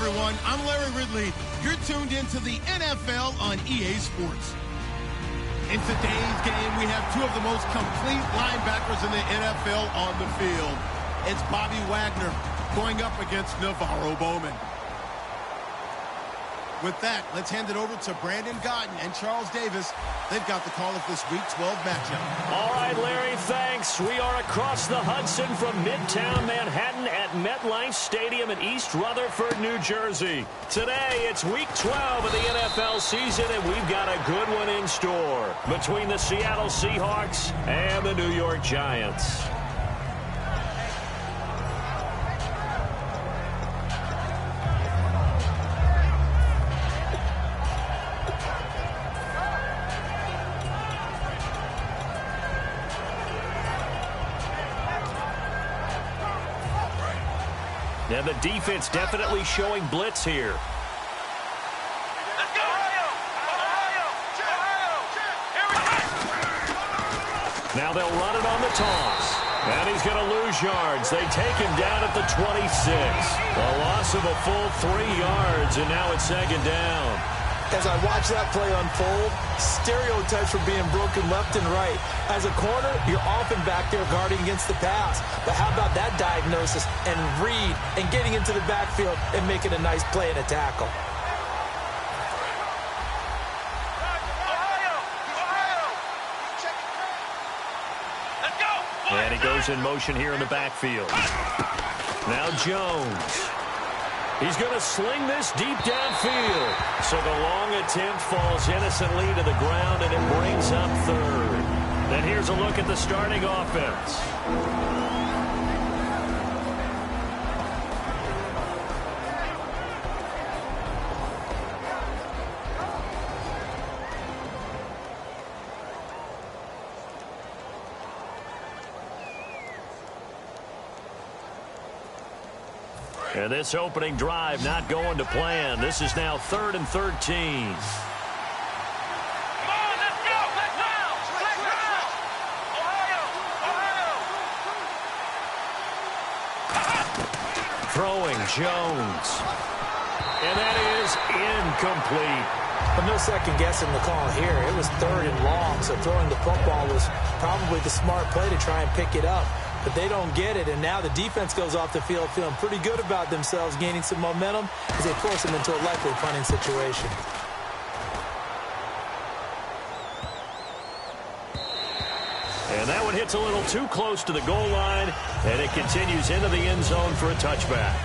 everyone. I'm Larry Ridley. You're tuned into the NFL on EA Sports. In today's game, we have two of the most complete linebackers in the NFL on the field. It's Bobby Wagner going up against Navarro Bowman. With that, let's hand it over to Brandon Gaudin and Charles Davis. They've got the call of this Week 12 matchup. All right, Larry, thanks. We are across the Hudson from Midtown Manhattan at MetLife Stadium in East Rutherford, New Jersey. Today, it's Week 12 of the NFL season, and we've got a good one in store between the Seattle Seahawks and the New York Giants. Now the defense definitely showing blitz here. Now they'll run it on the toss. And he's going to lose yards. They take him down at the 26. A loss of a full 3 yards, and now it's second down. As I watch that play unfold, stereotypes were being broken left and right. As a corner, you're often back there guarding against the pass. But how about that diagnosis and read and getting into the backfield and making a nice play and a tackle? And he goes in motion here in the backfield. Now Jones. He's going to sling this deep downfield. So the long attempt falls innocently to the ground, and it brings up third. Then here's a look at the starting offense. And this opening drive not going to plan. This is now 3rd and 13. Come on, let's go! Let's go! Ohio! Throwing Jones. And that is incomplete. But no second guessing the call here. It was 3rd and long, so throwing the football was probably the smart play to try and pick it up. But they don't get it, and now the defense goes off the field feeling pretty good about themselves, gaining some momentum as they force them into a likely punting situation. And that one hits a little too close to the goal line, and it continues into the end zone for a touchback.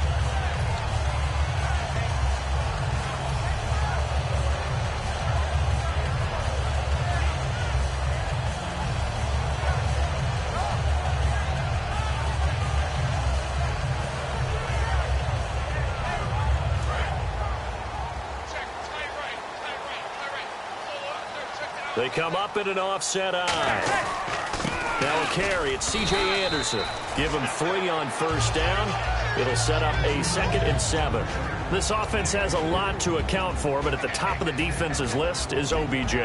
They come up in an offset eye. Now a carry, it's C.J. Anderson. Give him 3 on first down. It'll set up a 2nd and 7. This offense has a lot to account for, but at the top of the defense's list is OBJ.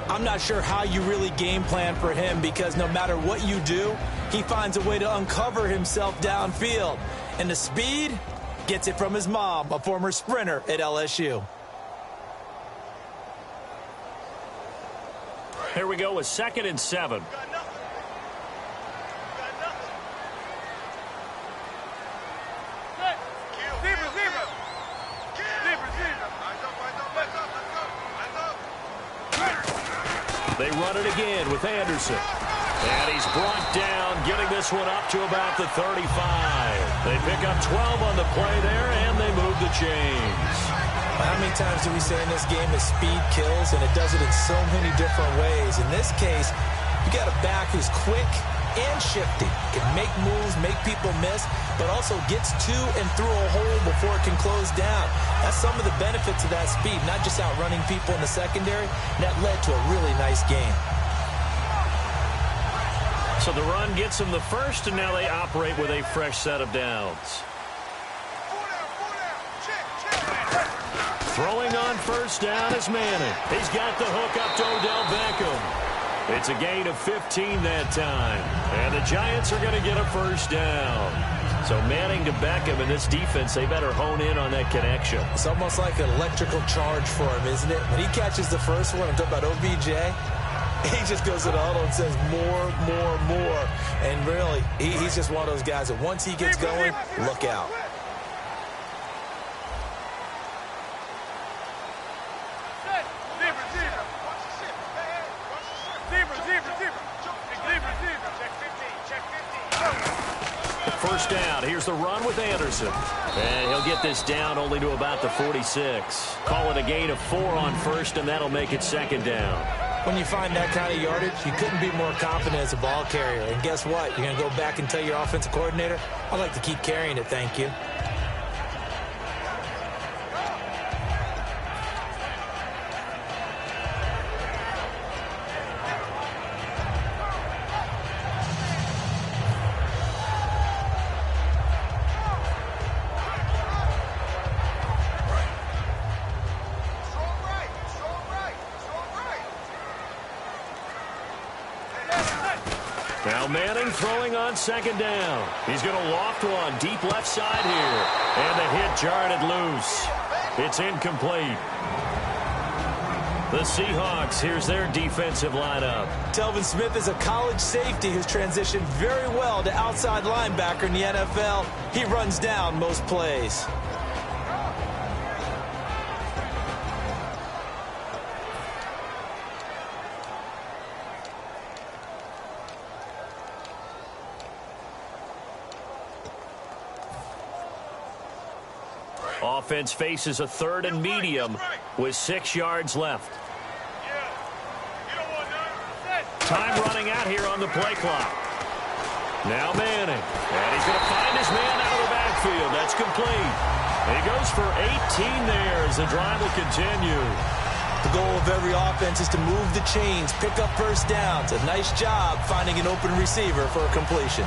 I'm not sure how you really game plan for him, because no matter what you do, he finds a way to uncover himself downfield. And the speed gets it from his mom, a former sprinter at LSU. Here we go with 2nd and 7. They run it again with Anderson. And he's brought down, getting this one up to about the 35. They pick up 12 on the play there, and they move the chains. How many times do we say in this game that speed kills, and it does it in so many different ways? In this case, you got a back who's quick and shifty, can make moves, make people miss, but also gets to and through a hole before it can close down. That's some of the benefits of that speed, not just outrunning people in the secondary. That led to a really nice game. So the run gets them the first, and now they operate with a fresh set of downs. Throwing on first down is Manning. He's got the hook up to Odell Beckham. It's a gain of 15 that time. And the Giants are going to get a first down. So Manning to Beckham in this defense, they better hone in on that connection. It's almost like an electrical charge for him, isn't it? When he catches the first one, I'm talking about OBJ, he just goes to the huddle and says more, more, more. And really, he's just one of those guys that once he gets going, look out. First down. Here's the run with Anderson. And he'll get this down only to about the 46. Call it a gain of 4 on first, and that'll make it second down. When you find that kind of yardage, you couldn't be more confident as a ball carrier. And guess what? You're going to go back and tell your offensive coordinator, I'd like to keep carrying it, thank you. Now Manning throwing on second down. He's going to loft one deep left side here. And the hit jarred it loose. It's incomplete. The Seahawks, here's their defensive lineup. Telvin Smith is a college safety who's transitioned very well to outside linebacker in the NFL. He runs down most plays. Offense faces a third and medium with 6 yards left. Time running out here on the play clock. Now Manning. And he's going to find his man out of the backfield. That's complete. He goes for 18 there as the drive will continue. The goal of every offense is to move the chains, pick up first downs. A nice job finding an open receiver for a completion.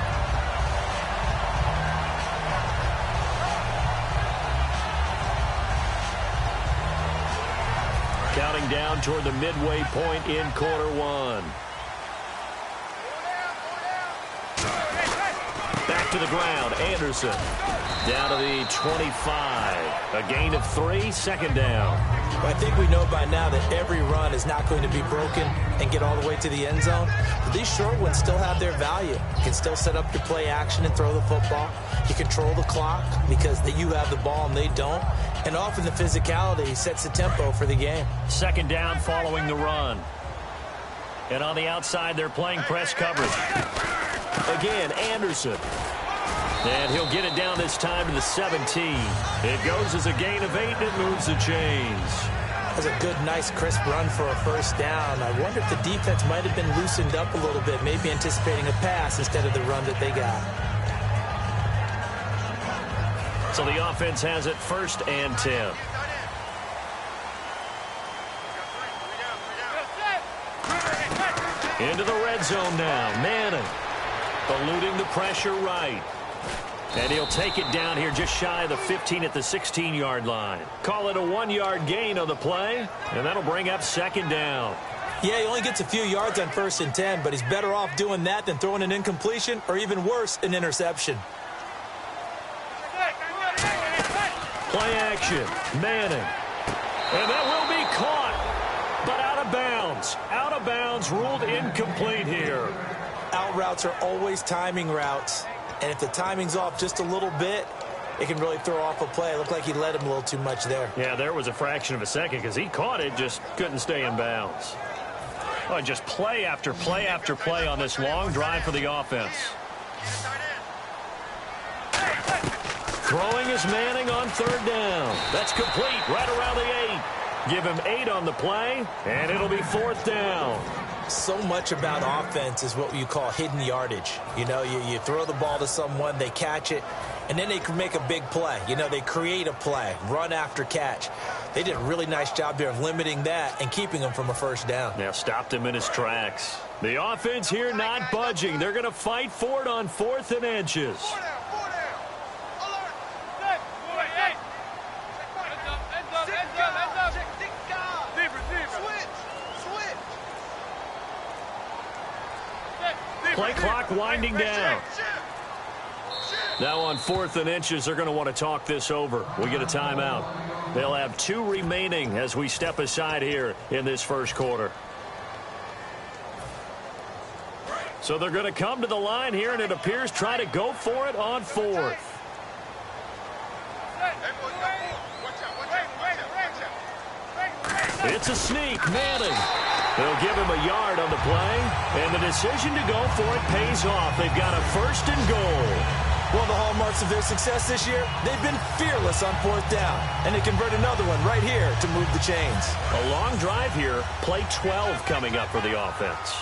Counting down toward the midway point in quarter one. Back to the ground, Anderson. Down to the 25. A gain of 3, second down. Well, I think we know by now that every run is not going to be broken and get all the way to the end zone. But these short ones still have their value. You can still set up your play action and throw the football. You control the clock because you have the ball and they don't. And often the physicality sets the tempo for the game. Second down following the run. And on the outside, they're playing press coverage. Again, Anderson. And he'll get it down this time to the 17. It goes as a gain of 8, and it moves the chains. That's a good, nice, crisp run for a first down. I wonder if the defense might have been loosened up a little bit, maybe anticipating a pass instead of the run that they got. So the offense has it 1st and 10. Into the red zone now. Manning eluding the pressure right. And he'll take it down here just shy of the 15 at the 16-yard line. Call it a 1-yard gain on the play, and that'll bring up second down. Yeah, he only gets a few yards on 1st and 10, but he's better off doing that than throwing an incompletion or even worse, an interception. Play action. Manning. And that will be caught, but out of bounds. Out of bounds, ruled incomplete here. Out routes are always timing routes. And if the timing's off just a little bit, it can really throw off a play. It looked like he led him a little too much there. Yeah, there was a fraction of a second because he caught it, just couldn't stay in bounds. Oh, just play after play after play on this long drive for the offense. Throwing is Manning on 3rd down. That's complete right around the 8. Give him 8 on the play, and it'll be 4th down. So much about offense is what you call hidden yardage. You know, you throw the ball to someone, they catch it, and then they can make a big play. You know, they create a play, run after catch. They did a really nice job there of limiting that and keeping him from a first down. Now stopped him in his tracks. The offense here not budging. They're going to fight for it on 4th and inches. Play clock winding down. Now on 4th and inches, they're going to want to talk this over. We get a timeout. They'll have 2 remaining as we step aside here in this first quarter. So they're going to come to the line here, and it appears try to go for it on 4th. It's a sneak. Manning. They'll give him a yard on the play, and the decision to go for it pays off. They've got a 1st and goal. One of the hallmarks of their success this year, they've been fearless on 4th down, and they convert another one right here to move the chains. A long drive here. Play 12 coming up for the offense.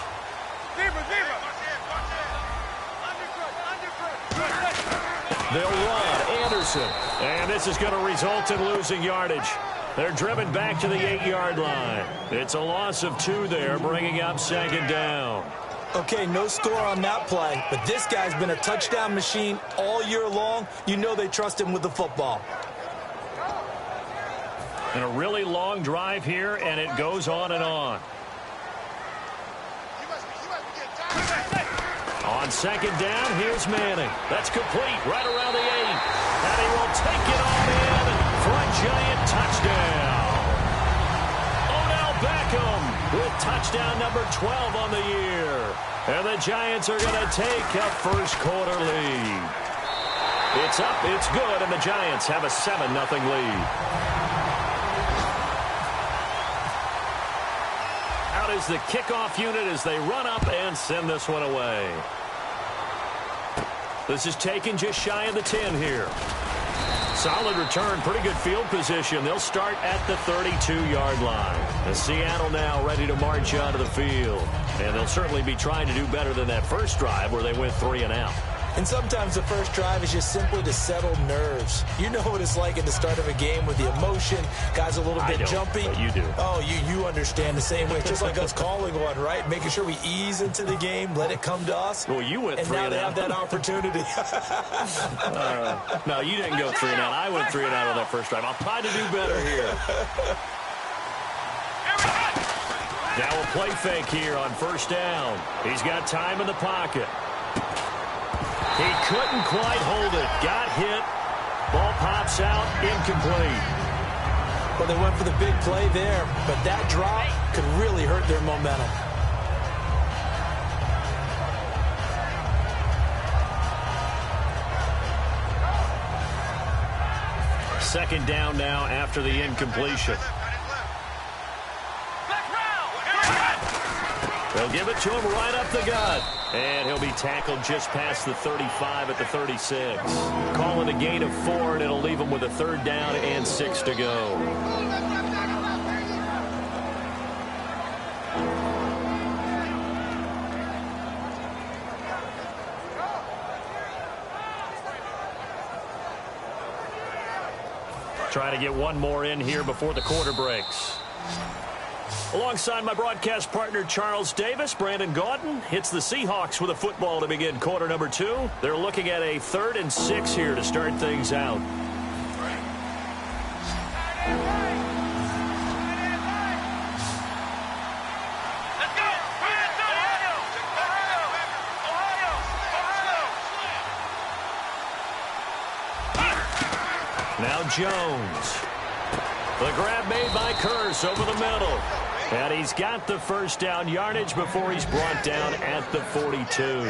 They'll run. Anderson. And this is going to result in losing yardage. They're driven back to the 8-yard line. It's a loss of 2 there, bringing up 2nd down. Okay, no score on that play, but this guy's been a touchdown machine all year long. You know they trust him with the football. And a really long drive here, and it goes on and on. On 2nd down, here's Manning. That's complete right around the 8. And he will take it on in for a giant touchdown. Odell Beckham with touchdown number 12 on the year. And the Giants are going to take a first quarter lead. It's up, it's good, and the Giants have a 7-0 lead. Out is the kickoff unit as they run up and send this one away. This is taken just shy of the 10 here. Solid return, pretty good field position. They'll start at the 32-yard line. And Seattle now ready to march onto the field. And they'll certainly be trying to do better than that first drive where they went 3 and out. And sometimes the first drive is just simply to settle nerves. You know what it's like at the start of a game with the emotion. Guys a little bit jumpy. But you do. Oh, you understand the same way. It's just like us calling one, right? Making sure we ease into the game, let it come to us. Well, you went 3 and out. And now they have that opportunity. No, you didn't go 3 and out. I went 3 and out on that first drive. I'll try to do better here. Now a play fake here on 1st down. He's got time in the pocket. He couldn't quite hold it. Got hit. Ball pops out. Incomplete. Well, they went for the big play there, but that drop could really hurt their momentum. Second down now after the incompletion. They'll give it to him right up the gut. And he'll be tackled just past the 35 at the 36. Calling a gain of 4, and it'll leave him with a 3rd down and 6 to go. Trying to get one more in here before the quarter breaks. Alongside my broadcast partner, Charles Davis, Brandon Gaudin hits the Seahawks with a football to begin quarter number 2. They're looking at a 3rd and 6 here to start things out. Now Jones. The grab made by Curse over the middle. And he's got the 1st down yardage before he's brought down at the 42.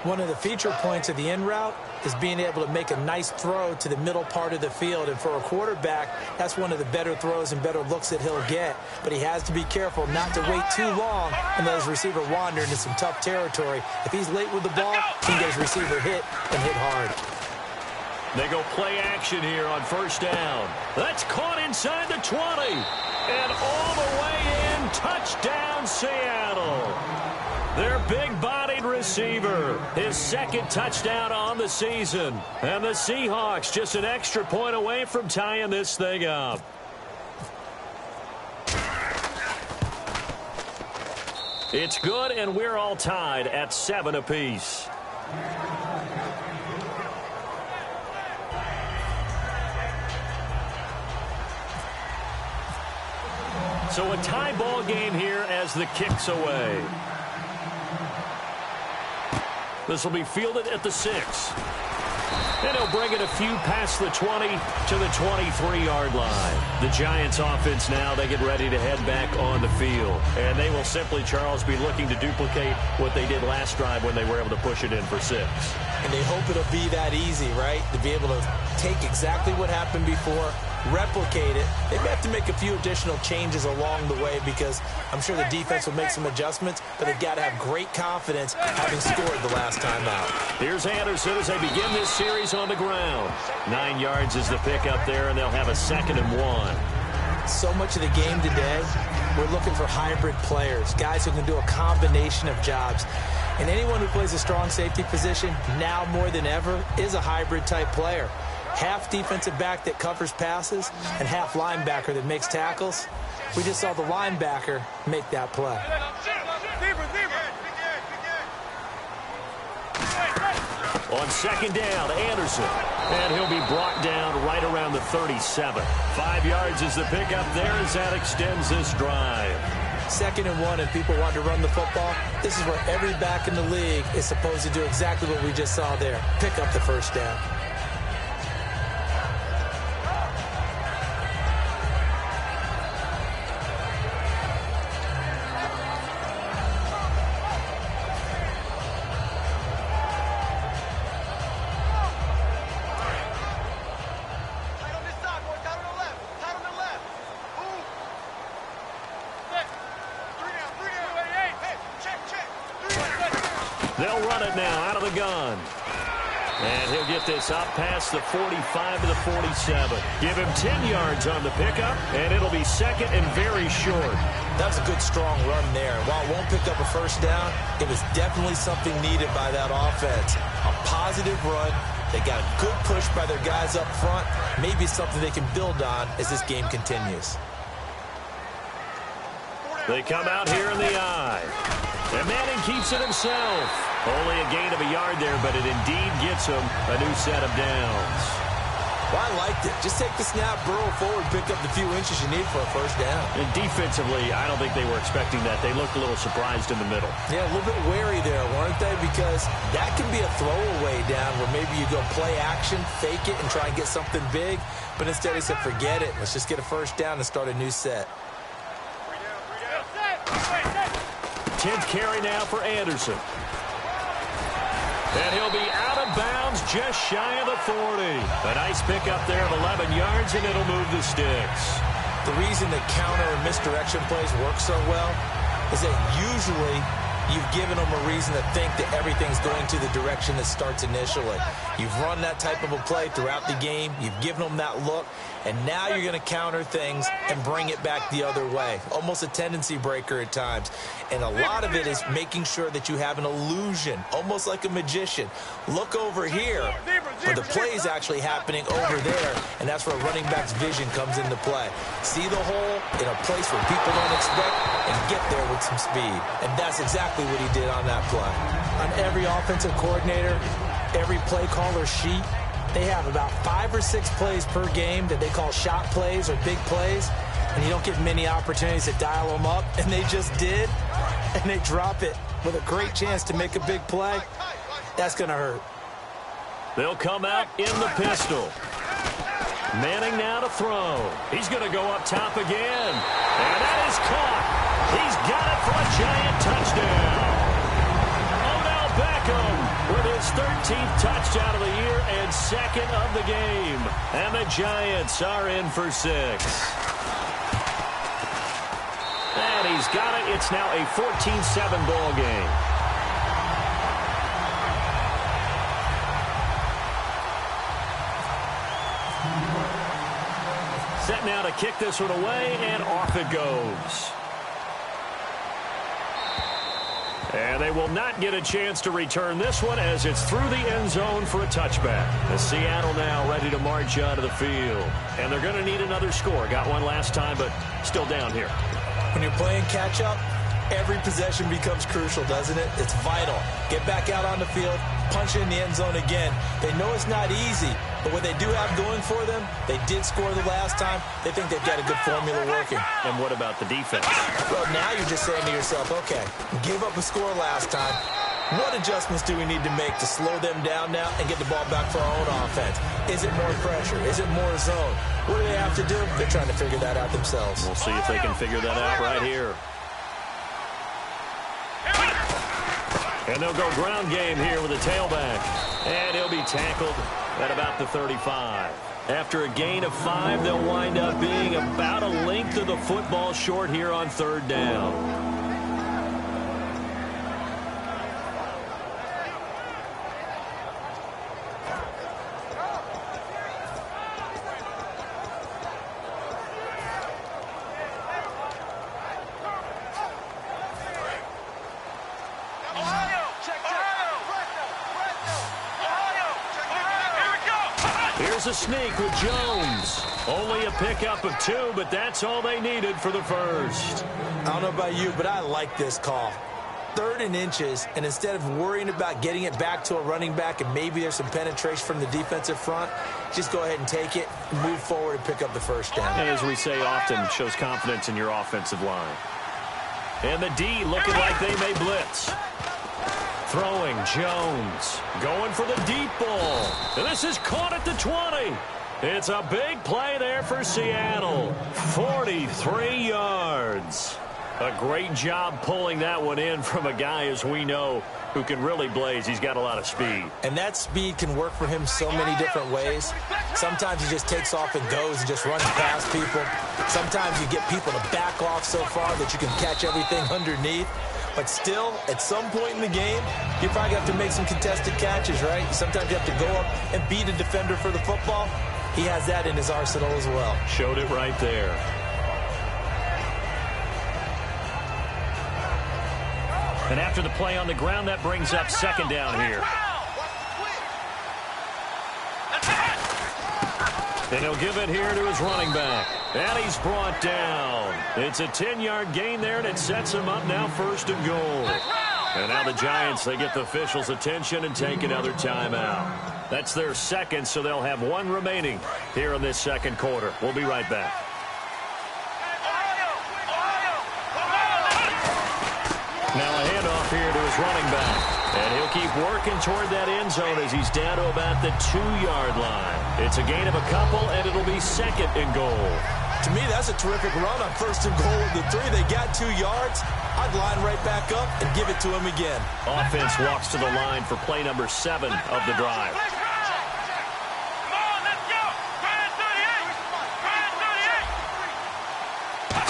One of the feature points of the in route is being able to make a nice throw to the middle part of the field. And for a quarterback, that's one of the better throws and better looks that he'll get. But he has to be careful not to wait too long and let his receiver wander into some tough territory. If he's late with the ball, he can get his receiver hit and hit hard. They go play action here on 1st down. That's caught inside the 20. And all the way in, touchdown Seattle. Their big-bodied receiver, his 2nd touchdown on the season. And the Seahawks just an extra point away from tying this thing up. It's good, and we're all tied at 7 apiece. So a tie ball game here as the kick's away. This will be fielded at the 6. And he'll bring it a few past the 20 to the 23-yard line. The Giants offense now, they get ready to head back on the field. And they will simply, Charles, be looking to duplicate what they did last drive when they were able to push it in for 6. And they hope it'll be that easy, right? To be able to take exactly what happened before, replicate it. They may have to make a few additional changes along the way because I'm sure the defense will make some adjustments, but they've got to have great confidence having scored the last time out. Here's Anderson as they begin this series on the ground. 9 yards is the pickup there, and they'll have a 2nd and 1. So much of the game today, we're looking for hybrid players, guys who can do a combination of jobs. And anyone who plays a strong safety position, now more than ever, is a hybrid-type player. Half defensive back that covers passes and half linebacker that makes tackles. We just saw the linebacker make that play. On 2nd down, Anderson. And he'll be brought down right around the 37. 5 yards is the pickup there as that extends this drive. 2nd and 1, and people want to run the football. This is where every back in the league is supposed to do exactly what we just saw there. Pick up the first down. They'll run it now out of the gun. And he'll get this up past the 45 to the 47. Give him 10 yards on the pickup, and it'll be 2nd and very short. That's a good, strong run there. And while it won't pick up a first down, it was definitely something needed by that offense. A positive run. They got a good push by their guys up front. Maybe something they can build on as this game continues. They come out here in the eye. And Manning keeps it himself. Only a gain of a yard there, but it indeed gets him a new set of downs. Well, I liked it. Just take the snap, burrow forward, pick up the few inches you need for a first down. And defensively, I don't think they were expecting that. They looked a little surprised in the middle. Yeah, a little bit wary there, weren't they? Because that can be a throwaway down where maybe you go play action, fake it, and try and get something big. But instead he said, forget it. Let's just get a first down and start a new set. 10th carry now for Anderson. And he'll be out of bounds just shy of the 40. A nice pickup there of 11 yards, and it'll move the sticks. The reason that counter and misdirection plays work so well is that usually you've given them a reason to think that everything's going to the direction that starts initially. You've run that type of a play throughout the game. You've given them that look. And now you're going to counter things and bring it back the other way. Almost a tendency breaker at times. And a lot of it is making sure that you have an illusion, almost like a magician. Look over here, where the play is actually happening over there, and that's where a running back's vision comes into play. See the hole in a place where people don't expect and get there with some speed. And that's exactly what he did on that play. On every offensive coordinator, every play caller sheet, they have about 5 or 6 plays per game that they call shot plays or big plays, and you don't get many opportunities to dial them up, and they just did, and they drop it with a great chance to make a big play. That's going to hurt. They'll come out in the pistol. Manning now to throw. He's going to go up top again, and that is caught. He's got it for a giant touchdown. Odell Beckham with his 13th touchdown of the year and 2nd of the game. And the Giants are in for 6. And he's got it. It's now a 14-7 ball game. Set now to kick this one away, and off it goes. And they will not get a chance to return this one as it's through the end zone for a touchback. As Seattle now ready to march out of the field. And they're going to need another score. Got one last time, but still down here. When you're playing catch-up, every possession becomes crucial, doesn't it? It's vital. Get back out on the field, punch it in the end zone again. They know it's not easy, but what they do have going for them, they did score the last time. They think they've got a good formula working. And what about the defense? Well, now you're just saying to yourself, okay, gave up a score last time. What adjustments do we need to make to slow them down now and get the ball back for our own offense? Is it more pressure? Is it more zone? What do they have to do? They're trying to figure that out themselves. We'll see if they can figure that out right here. And they'll go ground game here with a tailback. And he'll be tackled at about the 35. After a gain of 5, they'll wind up being about a length of the football short here on 3rd down. Here's a sneak with Jones. Only a pickup of 2, but that's all they needed for the first. I don't know about you, but I like this call. 3rd and inches, and instead of worrying about getting it back to a running back and maybe there's some penetration from the defensive front, just go ahead and take it, move forward, and pick up the first down. And as we say often, shows confidence in your offensive line. And the D looking like they may blitz. Throwing, Jones, going for the deep ball. And this is caught at the 20. It's a big play there for Seattle. 43 yards. A great job pulling that one in from a guy, as we know, who can really blaze. He's got a lot of speed. And that speed can work for him so many different ways. Sometimes he just takes off and goes and just runs past people. Sometimes you get people to back off so far that you can catch everything underneath. But still, at some point in the game, you probably have to make some contested catches, right? Sometimes you have to go up and beat a defender for the football. He has that in his arsenal as well. Showed it right there. And after the play on the ground, that brings up 2nd down here. And he'll give it here to his running back. And he's brought down. It's a 10-yard gain there, and it sets him up now 1st and goal. And now the Giants, they get the officials' attention and take another timeout. That's their 2nd, so they'll have 1 remaining here in this 2nd quarter. We'll be right back. Now a handoff here to his running back. And he'll keep working toward that end zone as he's down to about the 2-yard line. It's a gain of a couple, and it'll be 2nd and goal. To me, that's a terrific run on 1st and goal of the 3. They got 2 yards. I'd line right back up and give it to him again. Offense walks to the line for play number 7 of the drive.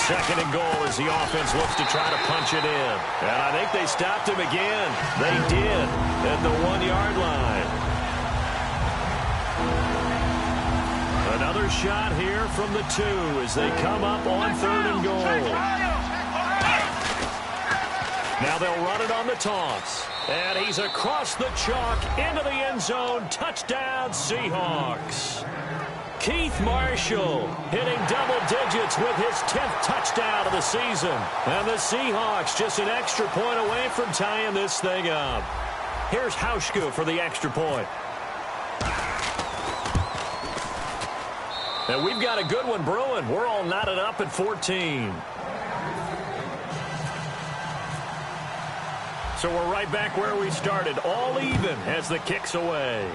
2nd and goal as the offense looks to try to punch it in. And I think they stopped him again. They did at the 1-yard line. Another shot here from the 2 as they come up on 3rd and goal. Now they'll run it on the toss. And he's across the chalk into the end zone. Touchdown, Seahawks. Keith Marshall hitting double digits with his 10th touchdown of the season. And the Seahawks just an extra point away from tying this thing up. Here's Hauschka for the extra point. And we've got a good one brewing. We're all knotted up at 14. So we're right back where we started. All even as the kick's away.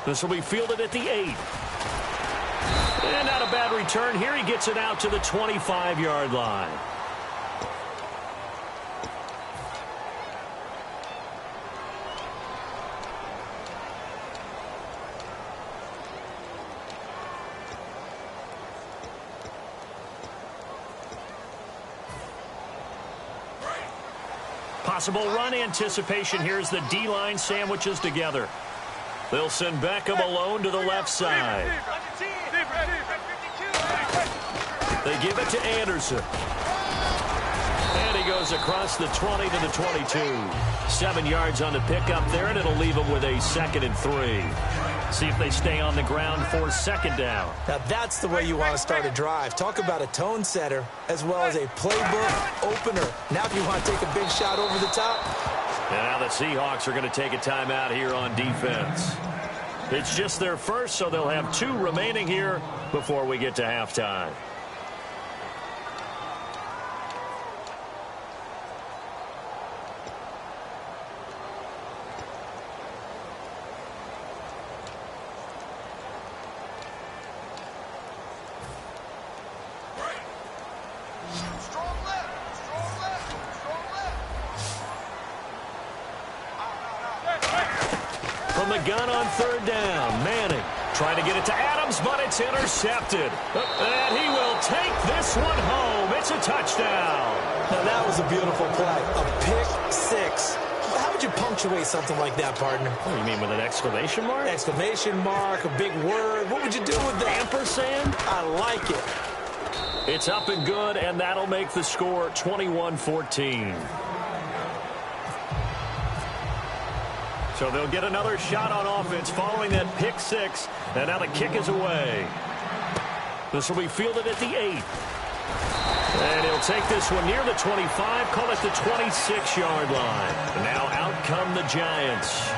This will be fielded at the 8. And not a bad return here. He gets it out to the 25-yard line. Possible run anticipation here as the D-line sandwiches together. They'll send Beckham alone to the left side. They give it to Anderson. And he goes across the 20 to the 22. 7 yards on the pickup there, and it'll leave him with a 2nd and 3. See if they stay on the ground for 2nd down. Now that's the way you want to start a drive. Talk about a tone setter as well as a playbook opener. Now if you want to take a big shot over the top. And now the Seahawks are going to take a timeout here on defense. It's just their first, so they'll have 2 remaining here before we get to halftime. from the gun on third down. Manning trying to get it to Adams, but it's intercepted. And he will take this one home. It's a touchdown. Now, that was a beautiful play. A pick six. How would you punctuate something like that, partner? What do you mean, with an exclamation mark? Exclamation mark, a big word. What would you do with that? Ampersand? I like it. It's up and good, and that'll make the score 21-14. So they'll get another shot on offense following that pick six, and now the kick is away. This will be fielded at the 8. And he'll take this one near the 25, call it the 26-yard line. And now out come the Giants.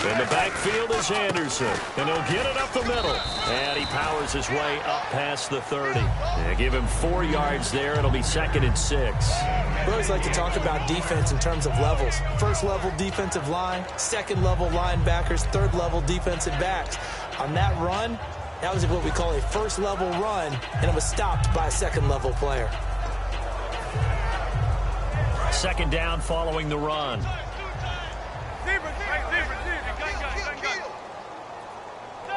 In the backfield is Anderson, and he'll get it up the middle. And he powers his way up past the 30. And give him 4 yards there. It'll be 2nd and 6. We always like to talk about defense in terms of levels. First-level defensive line, second-level linebackers, third-level defensive backs. On that run, that was what we call a first-level run, and it was stopped by a second-level player. 2nd down following the run.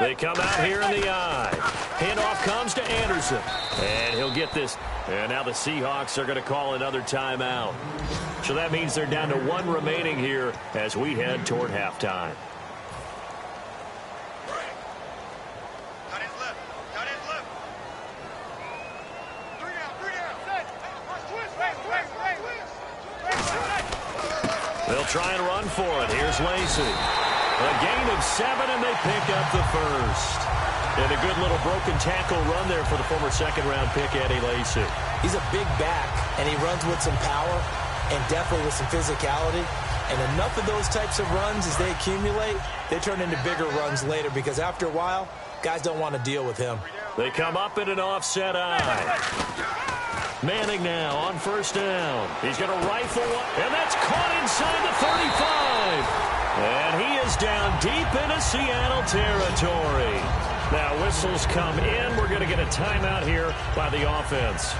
They come out here in the eye. Handoff comes to Anderson. And he'll get this. And now the Seahawks are going to call another timeout. So that means they're down to 1 remaining here as we head toward halftime. They'll try and run for it. Here's Lacey. A gain of 7, and they pick up the first. And a good little broken tackle run there for the former second-round pick, Eddie Lacey. He's a big back, and he runs with some power and definitely with some physicality. And enough of those types of runs, as they accumulate, they turn into bigger runs later because after a while, guys don't want to deal with him. They come up in an offset eye. Manning now on first down. He's going to rifle one, and that's caught inside the 35. And he is down deep into Seattle territory. Now whistles come in. We're going to get a timeout here by the offense.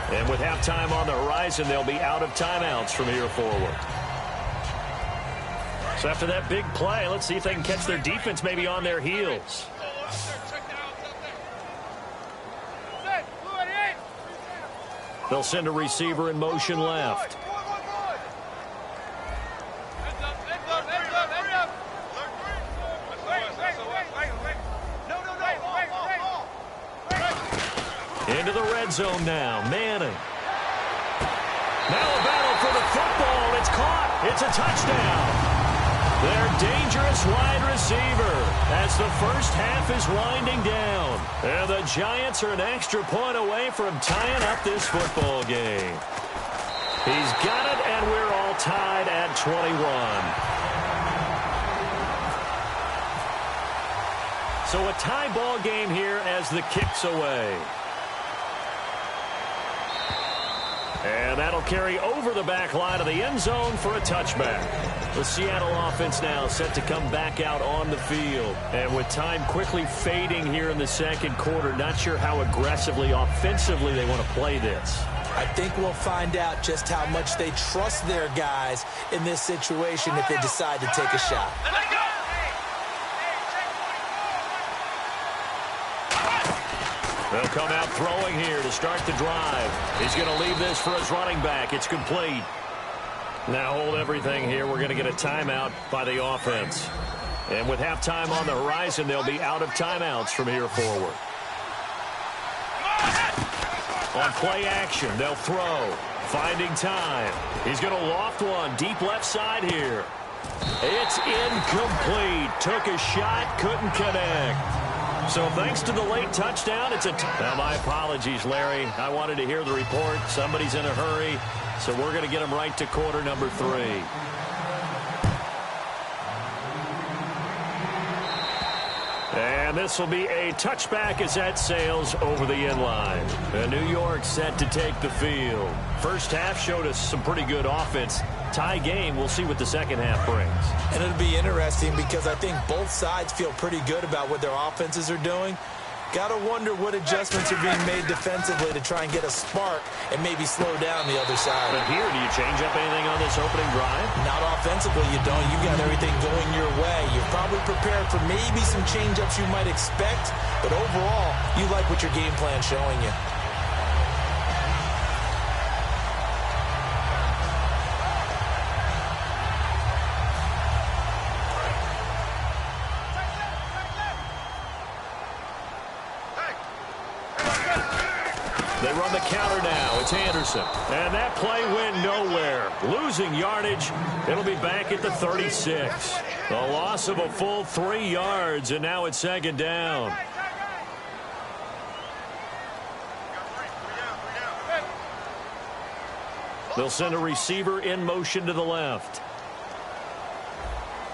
And with halftime on the horizon, they'll be out of timeouts from here forward. So after that big play, let's see if they can catch their defense maybe on their heels. They'll send a receiver in motion left. Into the red zone now. Manning. Now a battle for the football. It's caught. It's a touchdown. Their dangerous wide receiver as the first half is winding down. And the Giants are an extra point away from tying up this football game. He's got it, and we're all tied at 21. So a tie ball game here as the kick's away. And that'll carry over the back line of the end zone for a touchback. The Seattle offense now set to come back out on the field. And with time quickly fading here in the second quarter, not sure how aggressively, offensively they want to play this. I think we'll find out just how much they trust their guys in this situation if they decide to take a shot. They'll come out throwing here to start the drive. He's going to leave this for his running back. It's complete. Now hold everything here. We're going to get a timeout by the offense. And with halftime on the horizon, they'll be out of timeouts from here forward. On play action, they'll throw. Finding time. He's going to loft one deep left side here. It's incomplete. Took a shot, couldn't connect. So thanks to the late touchdown, it's a... Now, my apologies, Larry. I wanted to hear the report. Somebody's in a hurry, so we're going to get him right to quarter number 3. And this will be a touchback as that sails over the inline. And New York set to take the field. First half showed us some pretty good offense. Tie game, we'll see what the second half brings. And it'll be interesting because I think both sides feel pretty good about what their offenses are doing. Got to wonder what adjustments are being made defensively to try and get a spark and maybe slow down the other side. But here, do you change up anything on this opening drive? Not offensively, you don't. You've got everything going your way. You're probably prepared for maybe some change-ups you might expect, but overall, you like what your game plan's showing you. They run the counter now. It's Anderson. And that play went nowhere. Losing yardage. It'll be back at the 36. A loss of a full 3 yards, and now it's second down. They'll send a receiver in motion to the left.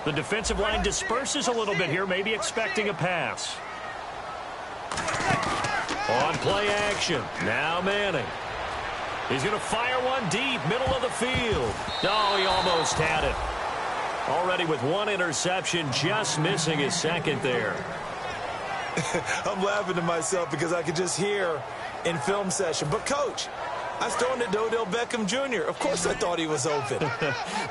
The defensive line disperses a little bit here, maybe expecting a pass. On play action. Now Manning. He's going to fire one deep, middle of the field. Oh, he almost had it. Already with one interception, just missing his second there. I'm laughing to myself because I could just hear in film session. But, Coach, I was throwing it to Odell Beckham Jr. Of course I thought he was open.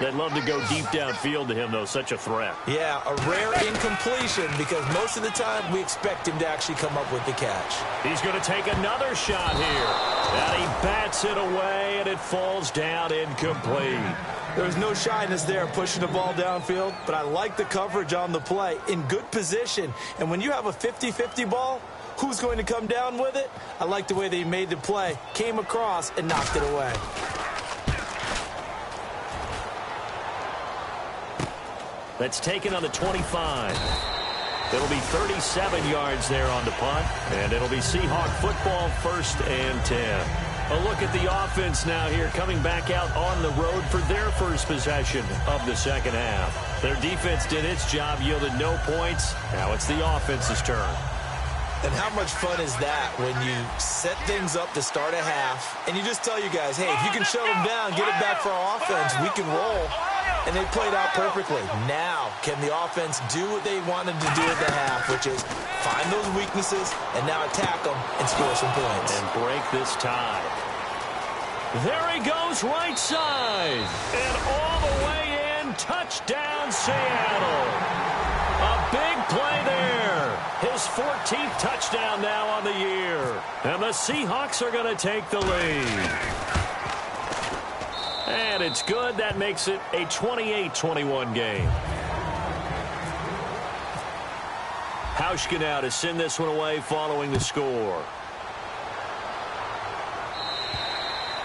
They'd love to go deep downfield to him, though. Such a threat. Yeah, a rare incompletion because most of the time we expect him to actually come up with the catch. He's going to take another shot here. And he bats it away, and it falls down incomplete. There was no shyness there pushing the ball downfield, but I like the coverage on the play. In good position. And when you have a 50-50 ball, who's going to come down with it? I like the way they made the play, came across, and knocked it away. That's taken on the 25. It'll be 37 yards there on the punt, and it'll be Seahawk football, 1st and 10. A look at the offense now here, coming back out on the road for their first possession of the second half. Their defense did its job, yielded no points. Now it's the offense's turn. And how much fun is that when you set things up to start a half and you just tell you guys, hey, if you can shut them down, get it back for our offense, we can roll. And they played out perfectly. Now, can the offense do what they wanted to do at the half, which is find those weaknesses and now attack them and score some points. And break this tie. There he goes, right side. And all the way in, touchdown Seattle. A big play there. His 14th touchdown now on the year. And the Seahawks are going to take the lead. And it's good. That makes it a 28-21 game. Hauschka now to send this one away following the score.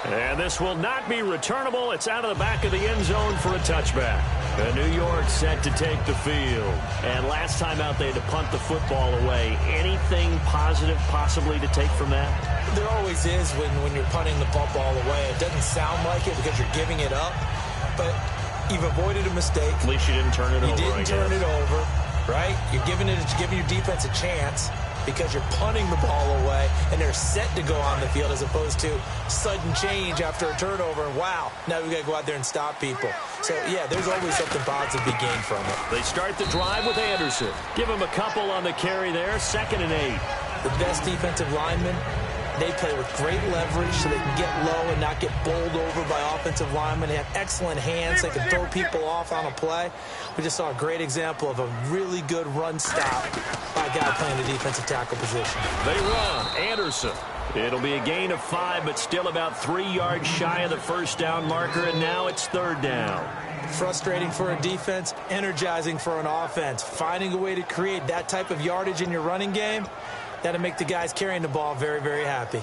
And this will not be returnable. It's out of the back of the end zone for a touchback. And New York set to take the field. And last time out they had to punt the football away. Anything positive possibly to take from that? There always is when you're punting the football away. It doesn't sound like it because you're giving it up. But you've avoided a mistake. At least you didn't turn it over, You didn't turn it over, right? You're giving your defense a chance because you're punting the ball away, and they're set to go on the field as opposed to sudden change after a turnover. And wow, now we got to go out there and stop people. So, yeah, there's always something positive to be gained from it. They start the drive with Anderson. Give him a couple on the carry there, 2nd and 8. The best defensive linemen, they play with great leverage so they can get low and not get bowled over by offensive linemen. They have excellent hands. They can throw people off on a play. We just saw a great example of a really good run stop by a guy playing the defensive tackle position. They run. Anderson. It'll be a gain of 5, but still about 3 yards shy of the first down marker, and now it's 3rd down. Frustrating for a defense, energizing for an offense. Finding a way to create that type of yardage in your running game, that'll make the guys carrying the ball very, very happy.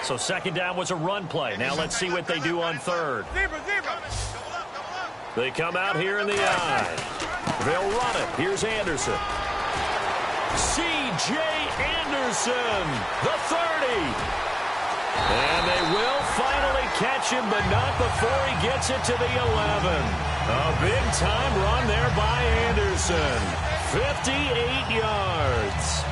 So 2nd down was a run play. Now let's see what they do on 3rd. They come out here in the eye. They'll run it. Here's Anderson. C.J. Anderson, the 30. And they will finally catch him, but not before he gets it to the 11. A big-time run there by Anderson. 58 yards.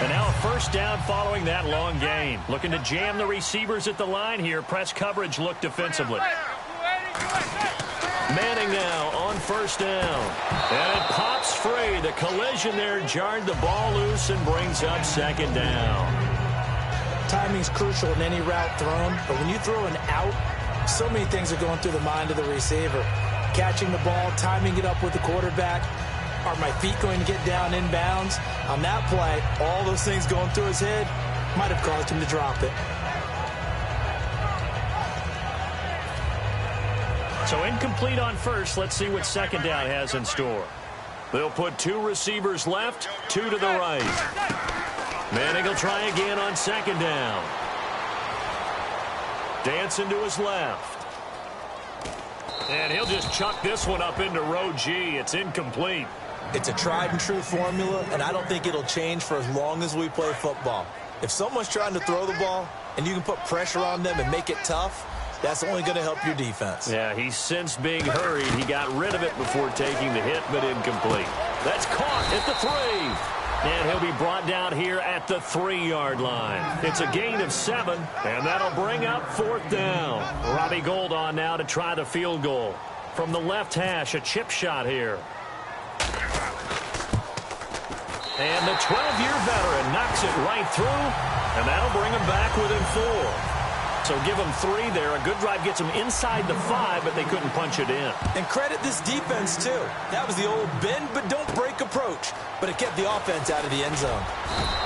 And now a first down following that long gain. Looking to jam the receivers at the line here. Press coverage look defensively. Manning now on first down. And it pops free. The collision there jarred the ball loose and brings up second down. Timing's crucial in any route thrown, but when you throw an out, so many things are going through the mind of the receiver. Catching the ball, timing it up with the quarterback. Are my feet going to get down inbounds? On that play, all those things going through his head might have caused him to drop it. So incomplete on first. Let's see what second down has in store. They'll put two receivers left, two to the right. Manning will try again on second down. Dancing to his left. And he'll just chuck this one up into row G. It's incomplete. It's a tried and true formula, and I don't think it'll change for as long as we play football. If someone's trying to throw the ball and you can put pressure on them and make it tough, that's only going to help your defense. Yeah, he's since being hurried. He got rid of it before taking the hit, but incomplete. That's caught at the 3. And he'll be brought down here at the 3-yard line. It's a gain of 7, and that'll bring up fourth down. Robbie Gould on now to try the field goal. From the left hash, a chip shot here. And the 12-year veteran knocks it right through, and that'll bring him back within 4. So give them 3 there. A good drive gets them inside the 5, but they couldn't punch it in. And credit this defense, too. That was the old bend but don't break approach, but it kept the offense out of the end zone.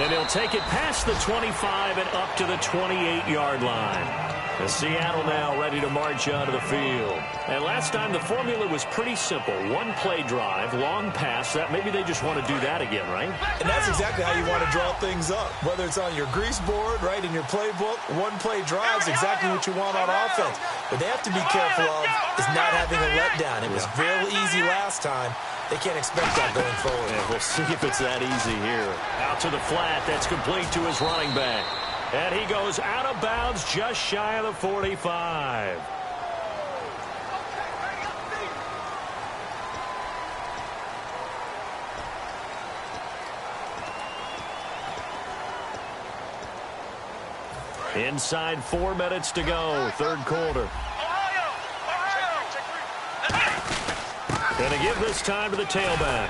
And he'll take it past the 25 and up to the 28-yard line. And Seattle now ready to march onto the field. And last time the formula was pretty simple. One play drive, long pass. That maybe they just want to do that again, right? And that's exactly how you want to draw things up. Whether it's on your grease board, right, in your playbook, one play drive is exactly what you want on offense. What they have to be careful of is not having a letdown. It was real easy last time. They can't expect that going forward. Yeah, we'll see if it's that easy here. Out to the flat. That's complete to his running back. And he goes out of bounds just shy of the 45. Inside 4 minutes to go, third quarter. Gonna give this time to the tailback.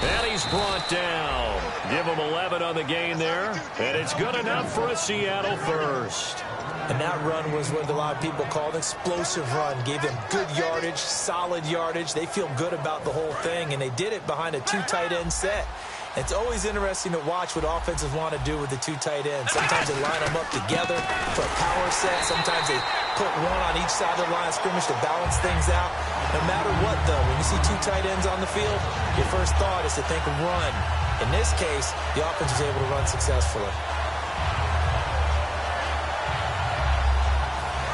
And he's brought down. Give him 11 on the gain there. And it's good enough for a Seattle first. And that run was what a lot of people called an explosive run. Gave them good yardage, solid yardage. They feel good about the whole thing, and they did it behind a 2 tight end set. It's always interesting to watch what offenses want to do with the 2 tight ends. Sometimes they line them up together for a power set. Sometimes they put one on each side of the line of scrimmage to balance things out. No matter what, though, when you see 2 tight ends on the field, your first thought is to think run. In this case, the offense was able to run successfully.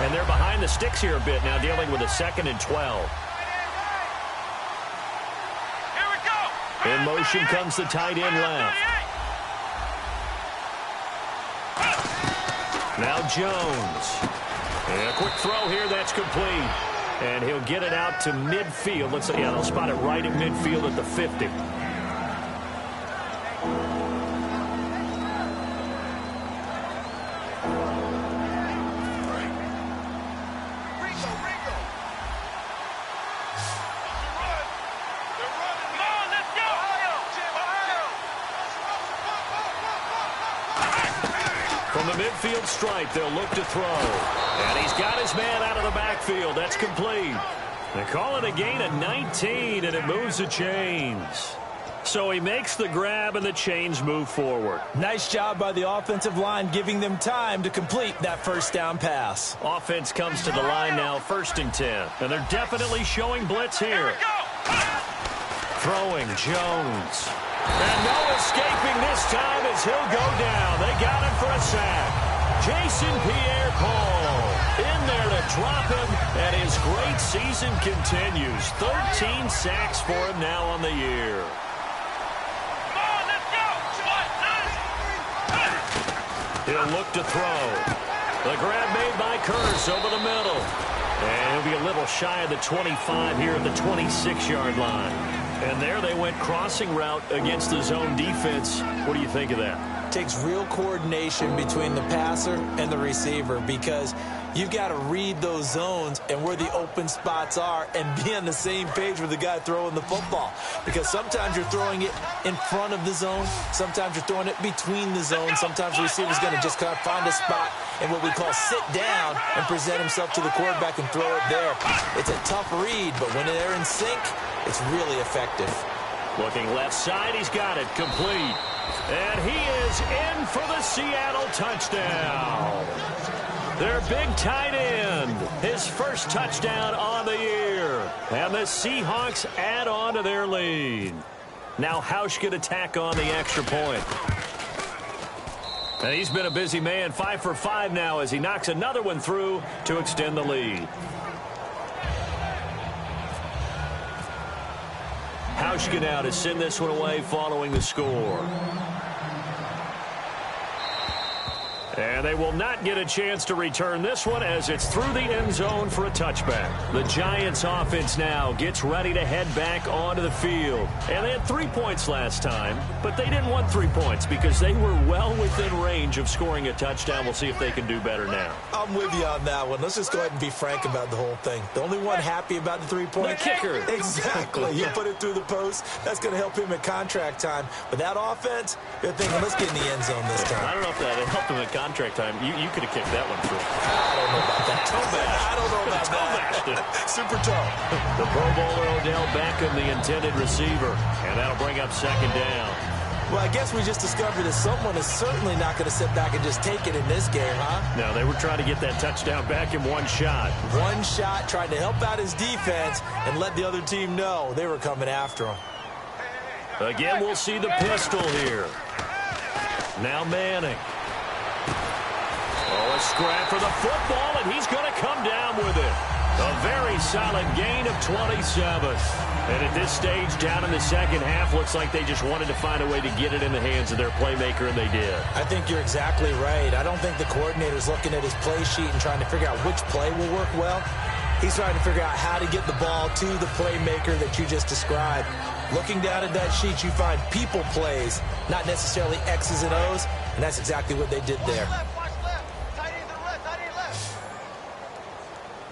And they're behind the sticks here a bit now, dealing with a 2nd and 12. In motion comes the tight end left. Now Jones. And a quick throw here, that's complete. And he'll get it out to midfield. Let's say, yeah, they'll spot it right at midfield at the 50. From the midfield stripe, they'll look to throw. And he's got his man out of the backfield. That's complete. They call it a gain of 19, and it moves the chains. So he makes the grab, and the chains move forward. Nice job by the offensive line, giving them time to complete that first down pass. Offense comes to the line now, 1st and 10. And they're definitely showing blitz here. Throwing Jones. And no escaping this time as he'll go down. They got him for a sack. Jason Pierre-Paul in there to drop him, and his great season continues. 13 sacks for him now on the year. He'll look to throw. The grab made by Curse over the middle. And he'll be a little shy of the 25 here at the 26-yard line. And there they went crossing route against the zone defense. What do you think of that? Takes real coordination between the passer and the receiver, because you've got to read those zones and where the open spots are and be on the same page with the guy throwing the football. Because sometimes you're throwing it in front of the zone. Sometimes you're throwing it between the zones. Sometimes the receiver's going to just kind of find a spot and what we call sit down and present himself to the quarterback and throw it there. It's a tough read, but when they're in sync, it's really effective. Looking left side, he's got it complete. And he is in for the Seattle touchdown. Their big tight end, his first touchdown on the year. And the Seahawks add on to their lead. Now Hausch can attack on the extra point. And he's been a busy man, 5 for 5 now as he knocks another one through to extend the lead. Hauschka now to send this one away following the score. And they will not get a chance to return this one as it's through the end zone for a touchback. The Giants offense now gets ready to head back onto the field. And they had 3 points last time, but they didn't want 3 points because they were well within range of scoring a touchdown. We'll see if they can do better now. I'm with you on that one. Let's just go ahead and be frank about the whole thing. The only one happy about the 3 points? The kicker. Exactly. You put it through the post. That's going to help him at contract time. But that offense, they're thinking, let's get in the end zone this time. I don't know if that helped him at contract time. You could have kicked that one through. I don't know about that. Toe bash. I don't know about that. Super toe. The Pro Bowler Odell Beckham, the intended receiver. And that'll bring up second down. Well, I guess we just discovered that someone is certainly not going to sit back and just take it in this game, huh? No, they were trying to get that touchdown back in one shot. One shot, trying to help out his defense and let the other team know they were coming after him. Again, we'll see the pistol here. Now Manning. Oh, a scrap for the football, and he's going to come down with it. A very solid gain of 27. And at this stage, down in the second half, looks like they just wanted to find a way to get it in the hands of their playmaker, and they did. I think you're exactly right. I don't think the coordinator's looking at his play sheet and trying to figure out which play will work well. He's trying to figure out how to get the ball to the playmaker that you just described. Looking down at that sheet, you find people plays, not necessarily X's and O's, and that's exactly what they did there.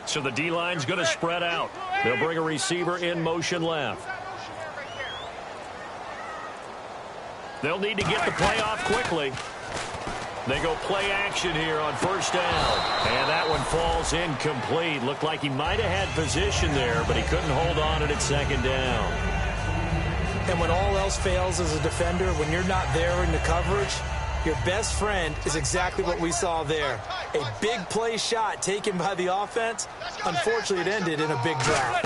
So the D-line's going to spread out. They'll bring a receiver in motion left. They'll need to get the play off quickly. They go play action here on first down. And that one falls incomplete. Looked like he might have had position there, but he couldn't hold on at second down. And when all else fails as a defender, when you're not there in the coverage, your best friend is exactly what we saw there. A big play shot taken by the offense. Unfortunately, it ended in a big drop.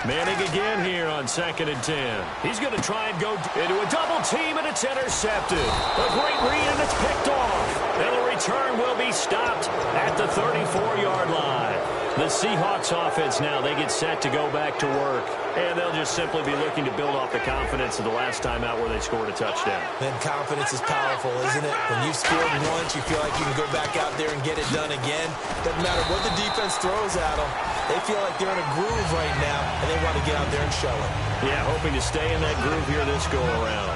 Manning again here on 2nd and 10. He's going to try and go into a double team, and it's intercepted. A great read, and it's picked off. And the return will be stopped at the 34-yard line. The Seahawks offense now, they get set to go back to work. And they'll just simply be looking to build off the confidence of the last time out where they scored a touchdown. Then confidence is powerful, isn't it? When you've scored once, you feel like you can go back out there and get it done again. Doesn't matter what the defense throws at them. They feel like they're in a groove right now, and they want to get out there and show it. Yeah, hoping to stay in that groove here this go-around.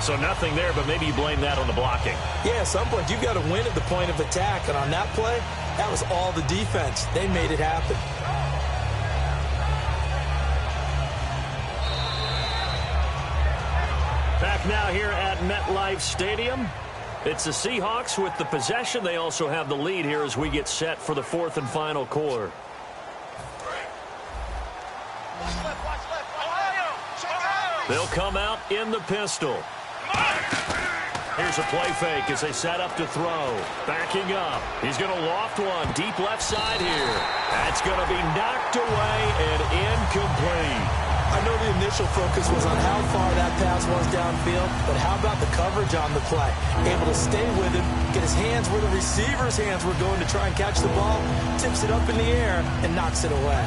So nothing there, but maybe you blame that on the blocking. Yeah, at some point, you've got to win at the point of attack. And on that play, that was all the defense. They made it happen. Back now here at MetLife Stadium. It's the Seahawks with the possession. They also have the lead here as we get set for the 4th and final quarter. They'll come out in the pistol. Here's a play fake as they set up to throw. Backing up. He's going to loft one deep left side here. That's going to be knocked away and incomplete. I know the initial focus was on how far that pass was downfield, but how about the coverage on the play? Able to stay with him, get his hands where the receiver's hands were going to try and catch the ball, tips it up in the air, and knocks it away.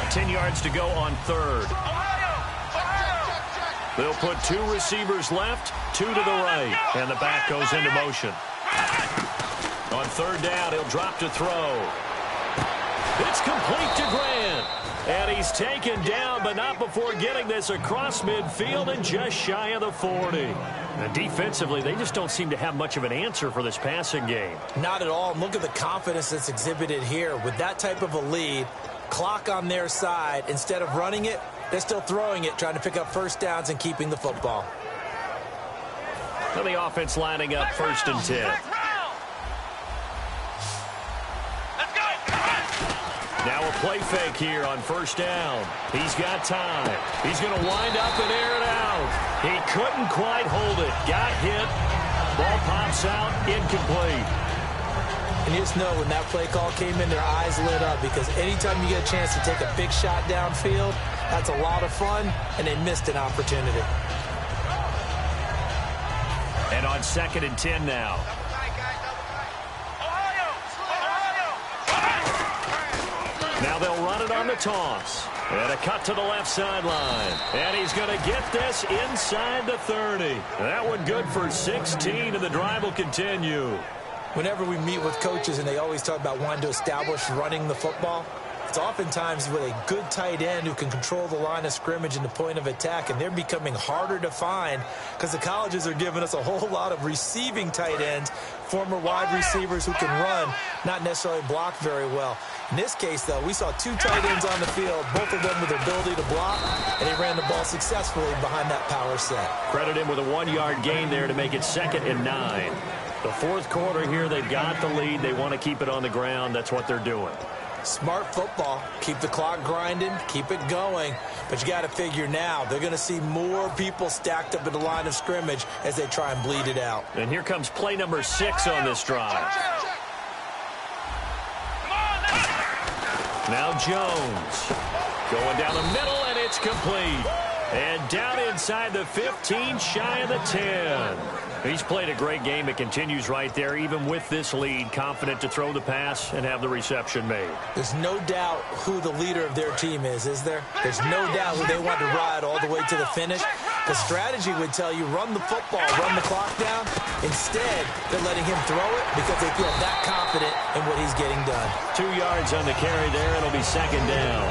10 yards to go on 3rd. They'll put 2 receivers left, 2 to the right, and the back goes into motion. On third down, he'll drop to throw. It's complete to Grant. And he's taken down, but not before getting this across midfield and just shy of the 40. And defensively, they just don't seem to have much of an answer for this passing game. Not at all. Look at the confidence that's exhibited here. With that type of a lead, clock on their side, instead of running it, they're still throwing it, trying to pick up first downs and keeping the football. And the offense lining up 1st and 10. Now a play fake here on 1st down. He's got time. He's going to wind up and air it out. He couldn't quite hold it. Got hit. Ball pops out. Incomplete. And you just know when that play call came in, their eyes lit up, because anytime you get a chance to take a big shot downfield, that's a lot of fun, and they missed an opportunity. And on 2nd and 10 now. Now they'll run it on the toss. And a cut to the left sideline. And he's going to get this inside the 30. That one good for 16, and the drive will continue. Whenever we meet with coaches and they always talk about wanting to establish running the football, it's oftentimes with a good tight end who can control the line of scrimmage and the point of attack, and they're becoming harder to find because the colleges are giving us a whole lot of receiving tight ends, former wide receivers who can run, not necessarily block very well. In this case, though, we saw 2 tight ends on the field, both of them with the ability to block, and they ran the ball successfully behind that power set. Credit him with a 1-yard gain there to make it 2nd and 9. The 4th quarter here, they've got the lead. They want to keep it on the ground. That's what they're doing. Smart football. Keep the clock grinding, keep it going. But you got to figure now, they're going to see more people stacked up at the line of scrimmage as they try and bleed it out. And here comes play number 6 on this drive. Now Jones going down the middle, and it's complete. And down inside the 15, shy of the 10. He's played a great game. It continues right there, even with this lead, confident to throw the pass and have the reception made. There's no doubt who the leader of their team is there? There's no doubt who they want to ride all the way to the finish. The strategy would tell you run the football, run the clock down. Instead, they're letting him throw it because they feel that confident in what he's getting done. 2 yards on the carry there. It'll be 2nd down.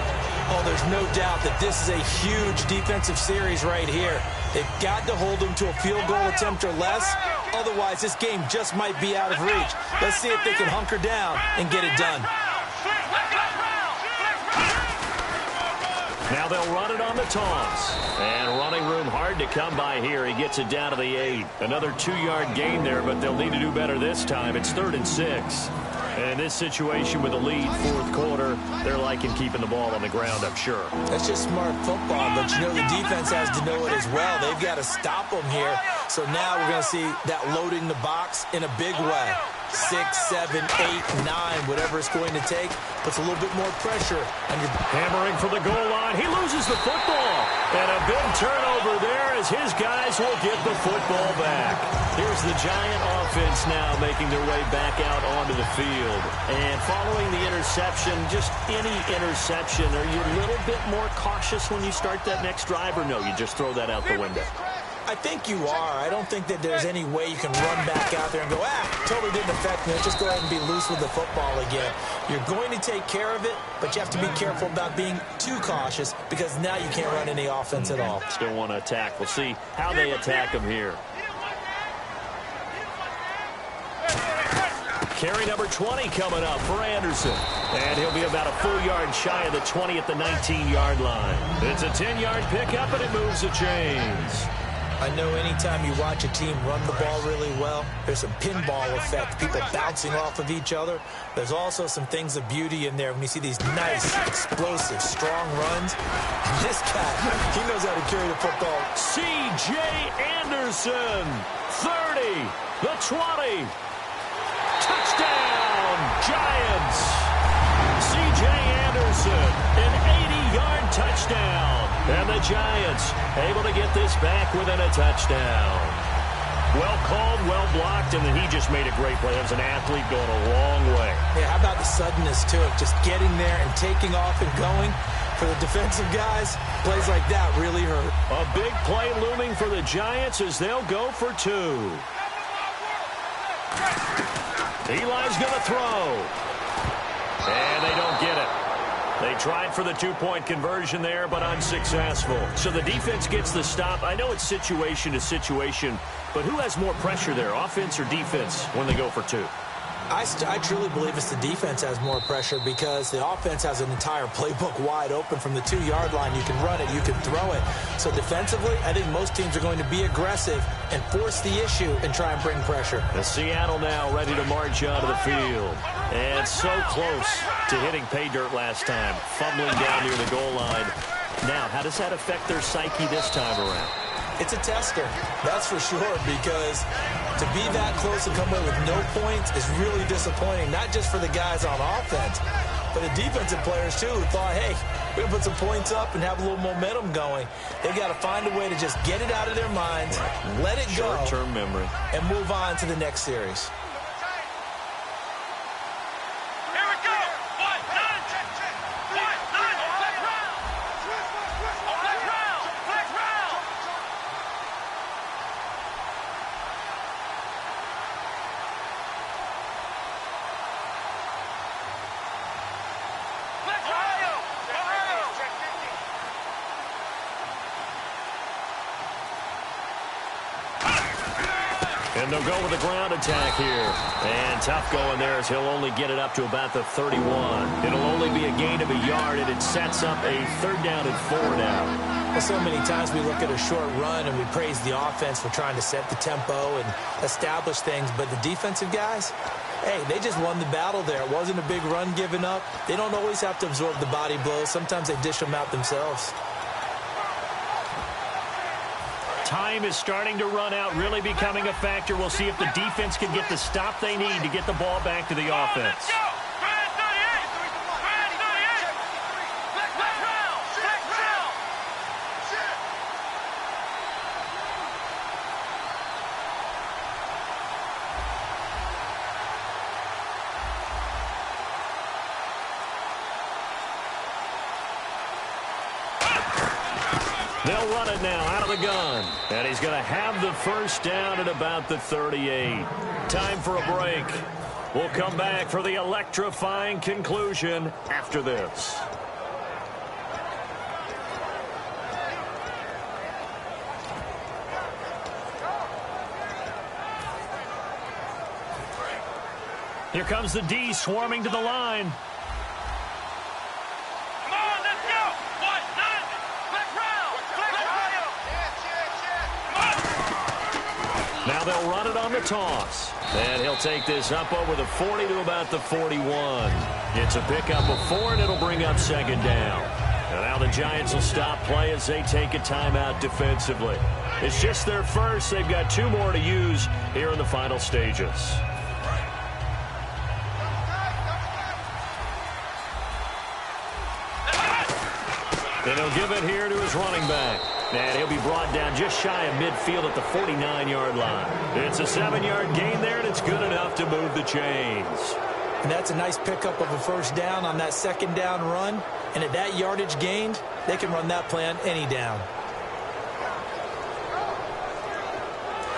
Oh, there's no doubt that this is a huge defensive series right here. They've got to hold them to a field goal attempt or less. Otherwise, this game just might be out of reach. Let's see if they can hunker down and get it done. Now they'll run it on the toss. And running room hard to come by here. He gets it down to the 8. Another 2-yard gain there, but they'll need to do better this time. It's 3rd and 6. And this situation with a lead, 4th quarter, they're liking keeping the ball on the ground, I'm sure. That's just smart football, but you know the defense has to know it as well. They've got to stop them here. So now we're going to see that loading the box in a big way. 6, 7, 8, 9, whatever it's going to take, puts a little bit more pressure on your... Hammering for the goal line. He loses the football. And a big turnover there as his guys will get the football back. Here's the Giant offense now making their way back out onto the field. And following the interception, just any interception, are you a little bit more cautious when you start that next drive, or no, you just throw that out the window? I think you are. I don't think that there's any way you can run back out there and go, totally didn't affect me. Let's just go ahead and be loose with the football again. You're going to take care of it, but you have to be careful about being too cautious because now you can't run any offense at all. Still want to attack. We'll see how they attack him here. Carry number 20 coming up for Anderson. And he'll be about a full yard shy of the 20 at the 19-yard line. It's a 10-yard pickup, and it moves the chains. I know anytime you watch a team run the ball really well, there's some pinball effect, people bouncing off of each other. There's also some things of beauty in there when you see these nice, explosive, strong runs. And this guy, he knows how to carry the football. C.J. Anderson, 30, the 20. Touchdown, Giants. C.J. Anderson, an 80-yard touchdown. And the Giants able to get this back within a touchdown. Well called, well blocked, and then he just made a great play. As an athlete going a long way. Yeah, how about the suddenness to it? Just getting there and taking off and going. For the defensive guys, plays like that really hurt. A big play looming for the Giants as they'll go for 2. Eli's going to throw. And they don't get it. They tried for the two-point conversion there, but unsuccessful. So the defense gets the stop. I know it's situation to situation, but who has more pressure there, offense or defense, when they go for two? I truly believe it's the defense has more pressure because the offense has an entire playbook wide open from the 2-yard line. You can run it, you can throw it. So defensively, I think most teams are going to be aggressive and force the issue and try and bring pressure. The Seattle now ready to march onto the field. And so close to hitting pay dirt last time, fumbling down near the goal line. Now, how does that affect their psyche this time around? It's a tester, that's for sure, because to be that close and come away with no points is really disappointing, not just for the guys on offense, but the defensive players, too, who thought, hey, we're going to put some points up and have a little momentum going. They've got to find a way to just get it out of their minds, let it go, short-term memory, and move on to the next series. And they'll go with the ground attack here. And tough going there as he'll only get it up to about the 31. It'll only be a gain of a yard, and it sets up a 3rd down and 4 now. Well, so many times we look at a short run and we praise the offense for trying to set the tempo and establish things. But the defensive guys, hey, they just won the battle there. It wasn't a big run given up. They don't always have to absorb the body blows. Sometimes they dish them out themselves. Time is starting to run out, really becoming a factor. We'll see if the defense can get the stop they need to get the ball back to the offense. They'll run it now out of the gun. And he's going to have the 1st down at about the 38. Time for a break. We'll come back for the electrifying conclusion after this. Here comes the D swarming to the line. Now they'll run it on the toss. And he'll take this up over the 40 to about the 41. It's a pickup of 4, and it'll bring up 2nd down. And now the Giants will stop play as they take a timeout defensively. It's just their first. They've got 2 more to use here in the final stages. And he'll give it here to his running back. And he'll be brought down just shy of midfield at the 49-yard line. It's a 7-yard gain there, and it's good enough to move the chains. And that's a nice pickup of a 1st down on that 2nd down run. And at that yardage gained, they can run that play on any down.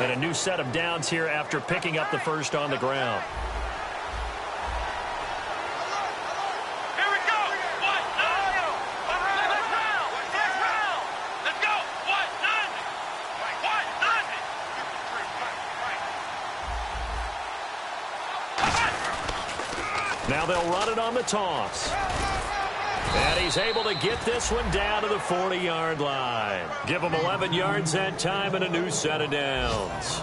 And a new set of downs here after picking up the 1st on the ground. Now they'll run it on the toss. And he's able to get this one down to the 40-yard line. Give him 11 yards that time and a new set of downs.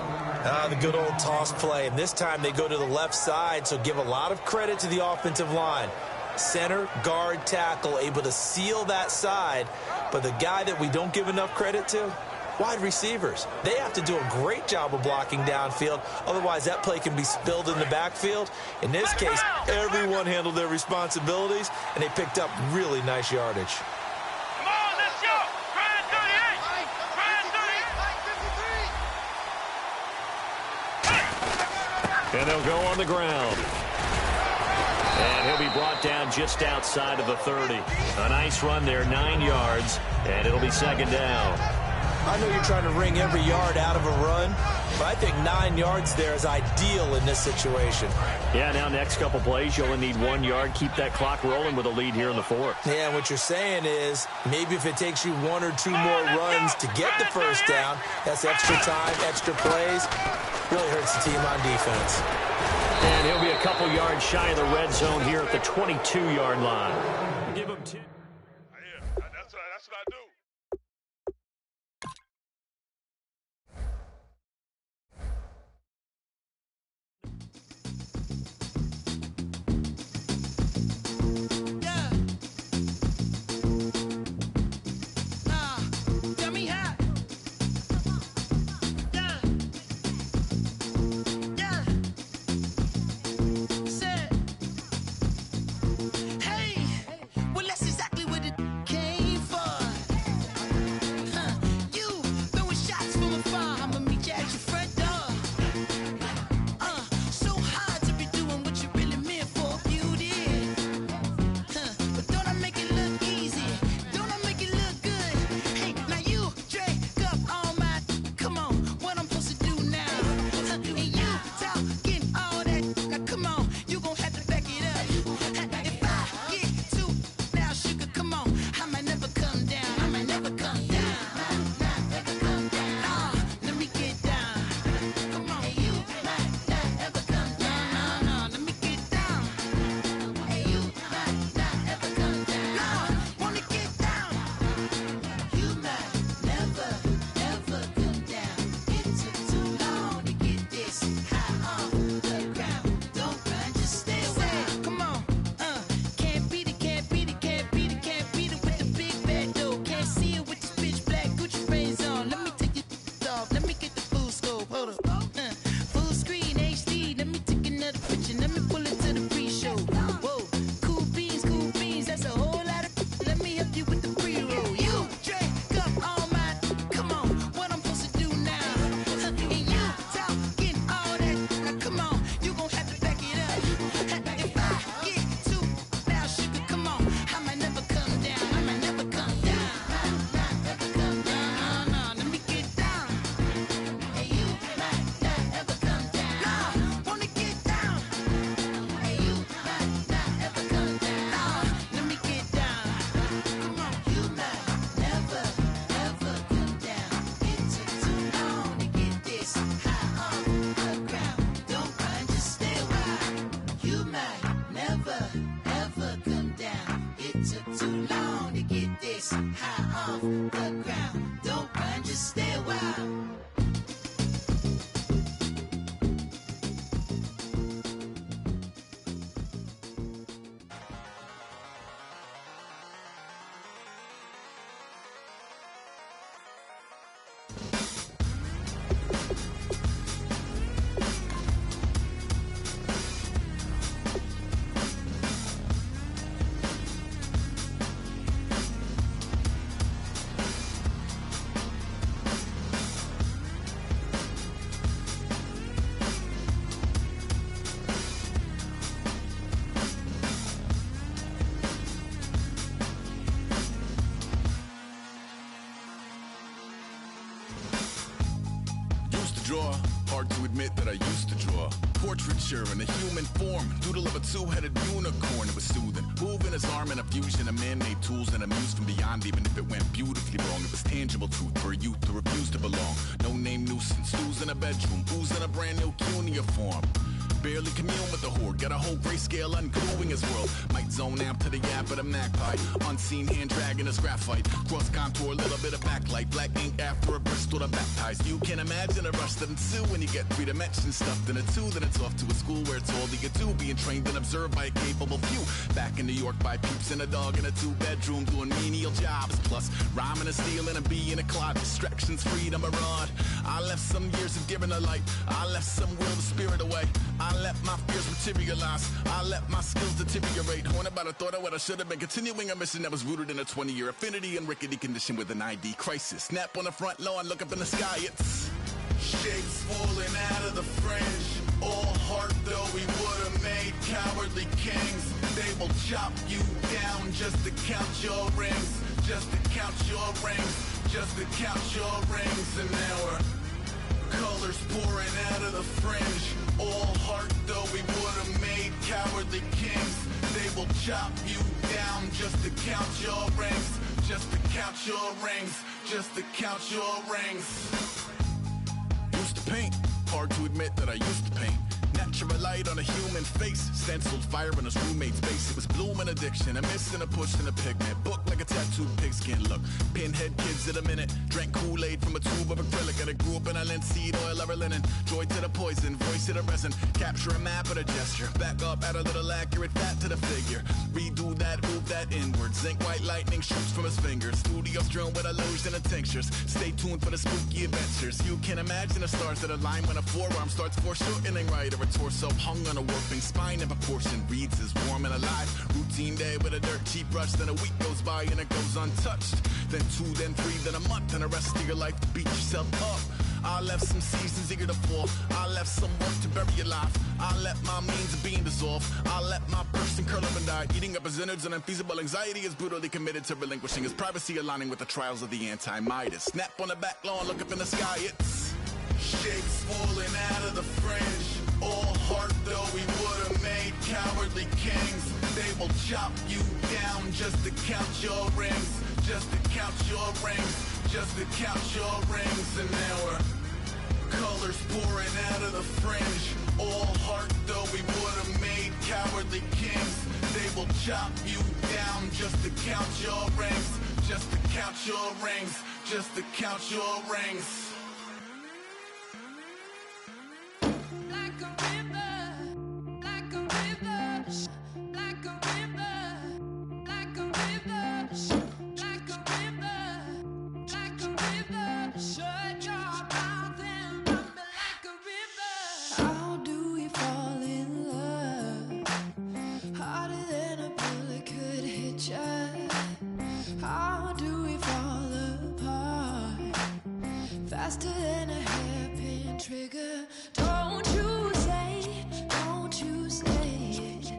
The good old toss play. And this time they go to the left side, so give a lot of credit to the offensive line. Center, guard, tackle, able to seal that side. But the guy that we don't give enough credit to, wide receivers. They have to do a great job of blocking downfield. Otherwise, that play can be spilled in the backfield. In this case, everyone handled their responsibilities, and they picked up really nice yardage. Come on, let's go! Grand 38! Grand 38! And they'll go on the ground. And he'll be brought down just outside of the 30. A nice run there, 9 yards, and it'll be 2nd down. I know you're trying to wring every yard out of a run, but I think 9 yards there is ideal in this situation. Yeah, now next couple plays, you only need 1 yard. Keep that clock rolling with a lead here in the fourth. Yeah, and what you're saying is maybe if it takes you 1 or 2 more runs to get the first down, that's extra time, extra plays. Really hurts the team on defense. And he'll be a couple yards shy of the red zone here at the 22-yard line. Give him 10. Yeah, that's what I do. Draw. Hard to admit that I used to draw. Portraiture in a human form. Doodle of a two-headed unicorn. It was soothing. Moving his arm in a fusion of man-made tools and amused from beyond. Even if it went beautifully wrong, it was tangible truth for a youth to refuse to belong. No name nuisance. Who's in a bedroom? Who's in a brand new cuneiform? Barely commune with the horde. Got a whole grayscale ungluing his world. Might zone out to the yap of the magpie. Unseen hand dragging his graphite. Cross contour, a little bit of backlight. Black ink after a Bristol to baptize. You can imagine a rush that ensue when you get 3 dimensions stuffed in a 2. Then it's off to a school where it's all you get to. Being trained and observed by a capable few. Back in New York by peeps and a dog in a 2-bedroom doing menial jobs. Plus rhyming and stealing and being a clod. Distractions, freedom, a rod. I left some years of giving a light. I left some will the spirit away. I let my fears materialize. I let my skills deteriorate. Haunted by the thought of what I should have been. Continuing a mission that was rooted in a 20-year affinity and rickety condition with an ID crisis. Snap on the front lawn, look up in the sky. It's shapes falling out of the fringe. All heart though we would have made cowardly kings. They will chop you down just to count your rings. Just to count your rings. Just to count your rings. And now we're Colors pouring out of the fringe. All heart though we would've made cowardly kings. They will chop you down just to count your rings. Just to count your rings. Just to count your rings. Used to paint. Hard to admit that I used to paint. Natural light on a human face. Stenciled fire in his roommate's face. It was bloom and addiction, a miss and a push and a pigment. Book like a tattooed pigskin look. Pinhead kids at a minute. Drank Kool-Aid from a tube of acrylic. And I grew up in a linseed oil or a linen. Joy to the poison, voice to the resin. Capture a map of a gesture. Back up, add a little accurate fat to the figure. Redo that, move that inward. Zinc white lightning shoots from his fingers. Studio strewn with illusion and tinctures. Stay tuned for the spooky adventures. You can imagine the stars that align when a forearm starts foreshortening right, or a torso hung on a warping spine in proportion. Reads as warm and alive. Routine day with a dirt cheap brush. Then a week goes by and it goes untouched. Then 2, then 3, then a month, and the rest of your life to beat yourself up. I left some seasons eager to fall. I left some work to bury your life. I let my means of being dissolve. I let my person curl up and die. Eating up his innards and unfeasible anxiety is brutally committed to relinquishing his privacy, aligning with the trials of the anti-Midas. Snap on the back lawn, look up in the sky, it's shapes falling out of the fringe. All heart though we would've made cowardly kings. They will chop you down just to count your rings. Just to count your rings. Just to count your rings. And now we're colors pouring out of the fringe. All heart though we would've made cowardly kings. They will chop you down just to count your rings. Just to count your rings. Just to count your rings. Faster than a hairpin trigger. Don't you say, don't you say it.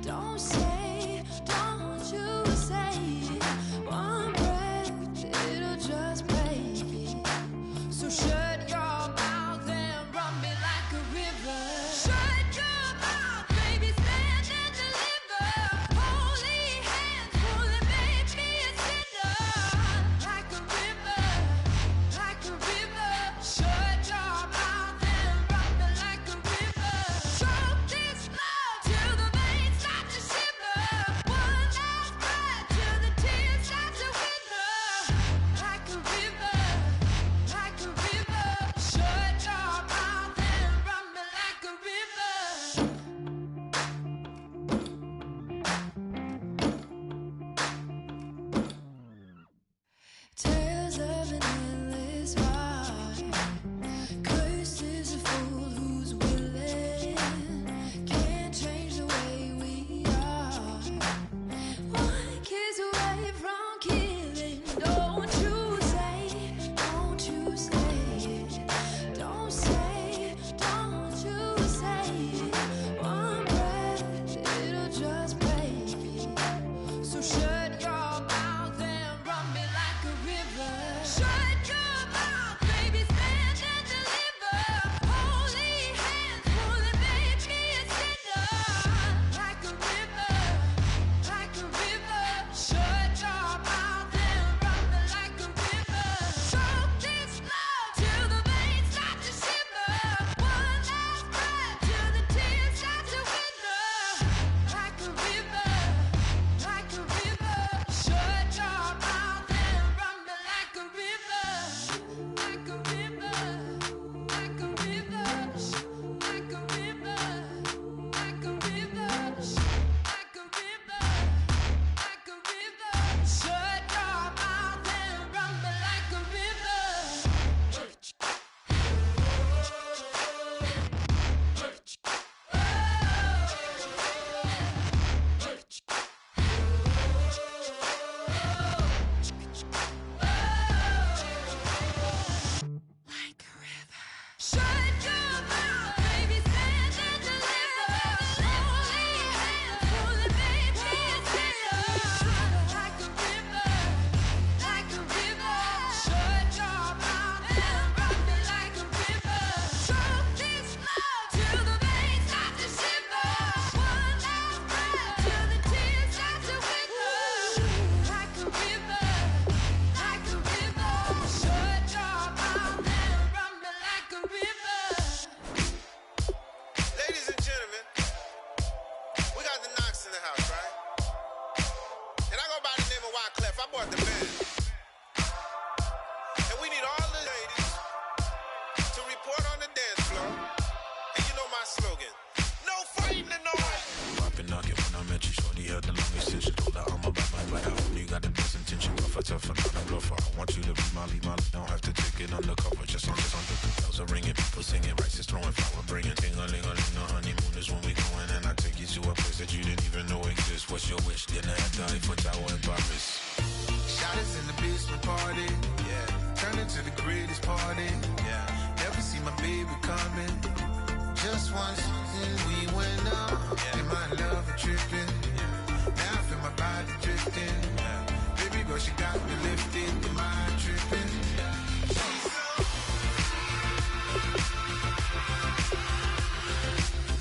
Don't say, don't you say it. One breath, it'll just break it. So shut your mouth and run me like a river. Shut your mouth, baby, stand and deliver. Holy hands, holy, make me a sinner. Like a river, like a river. Shut your mouth and I bought the band. And we need all the ladies to report on the dance floor. And you know my slogan, no fighting in no way. Poppin' knock it when I met you, shorty had the longest extension. Told her I'm about my bite. I only got the best intention. Tougher, not a bluffer. I want you to be Molly. Don't have to take it undercover. Just on the bells are ringing, people singing, rice is throwing, flower bringing. Ting-a-ling-a-ling, the honeymoon is when we going, and I take you to a place that you didn't even know exists. What's your wish? Dinner at the Eiffel Tower in Paris. Shot us in the basement party, yeah. Turn into the greatest party, yeah. Never see my baby coming. Just once, and we went up, yeah. And my love a tripping, yeah. Now I feel my body drifting, yeah. Baby girl, she got me lifted, am I tripping? Yeah.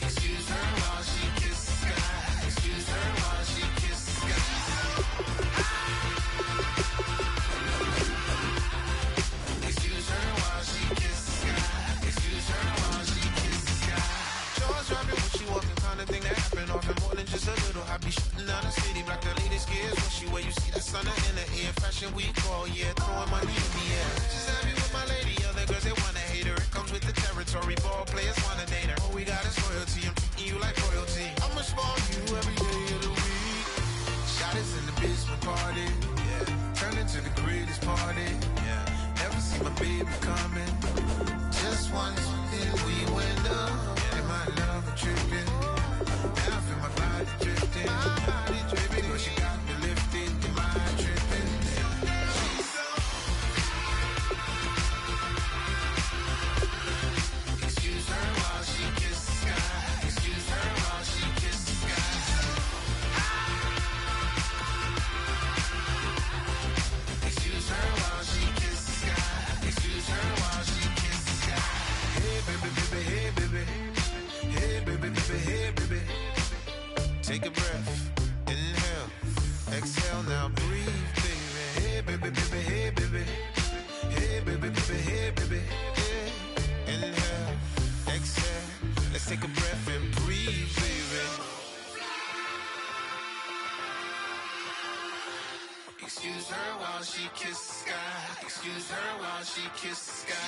Excuse her while she kisses the sky. Excuse her while she kisses the sky. Excuse her while she kisses the sky. Excuse her while she kisses the sky. Jaws dropping when she walking, kind of thing that happen often more than just a little. I be shooting down the city, black the latest gears. When she where you see that sun in the air, fashion week all year, throwing money in the air. Just happy with my lady, other girls they wanna hate her. It comes with the territory, ball players wanna date her. All we got is loyalty, I'm treating you like royalty. I'ma spoil you every day of the week. Shot us in the basement party, yeah. Turn into the greatest party, yeah. Never see my baby coming. Just once, and we went up, yeah. And my love a tripping. Now I feel my body drifting. My body drifting. Girl, she got me lifted. Am I tripping? Excuse her while she kisses the sky. Excuse her while she kisses the sky. Excuse her while she kisses the sky. Excuse her while she kisses the sky. Hey baby, baby, hey baby. Hey baby, baby, hey baby. Take a breath, inhale, exhale, now breathe, baby. Hey baby, baby, hey baby. Hey baby, baby, hey baby. Hey. Inhale, exhale, let's take a breath and breathe, baby. Excuse her while she kisses the sky. Excuse her while she kisses the sky.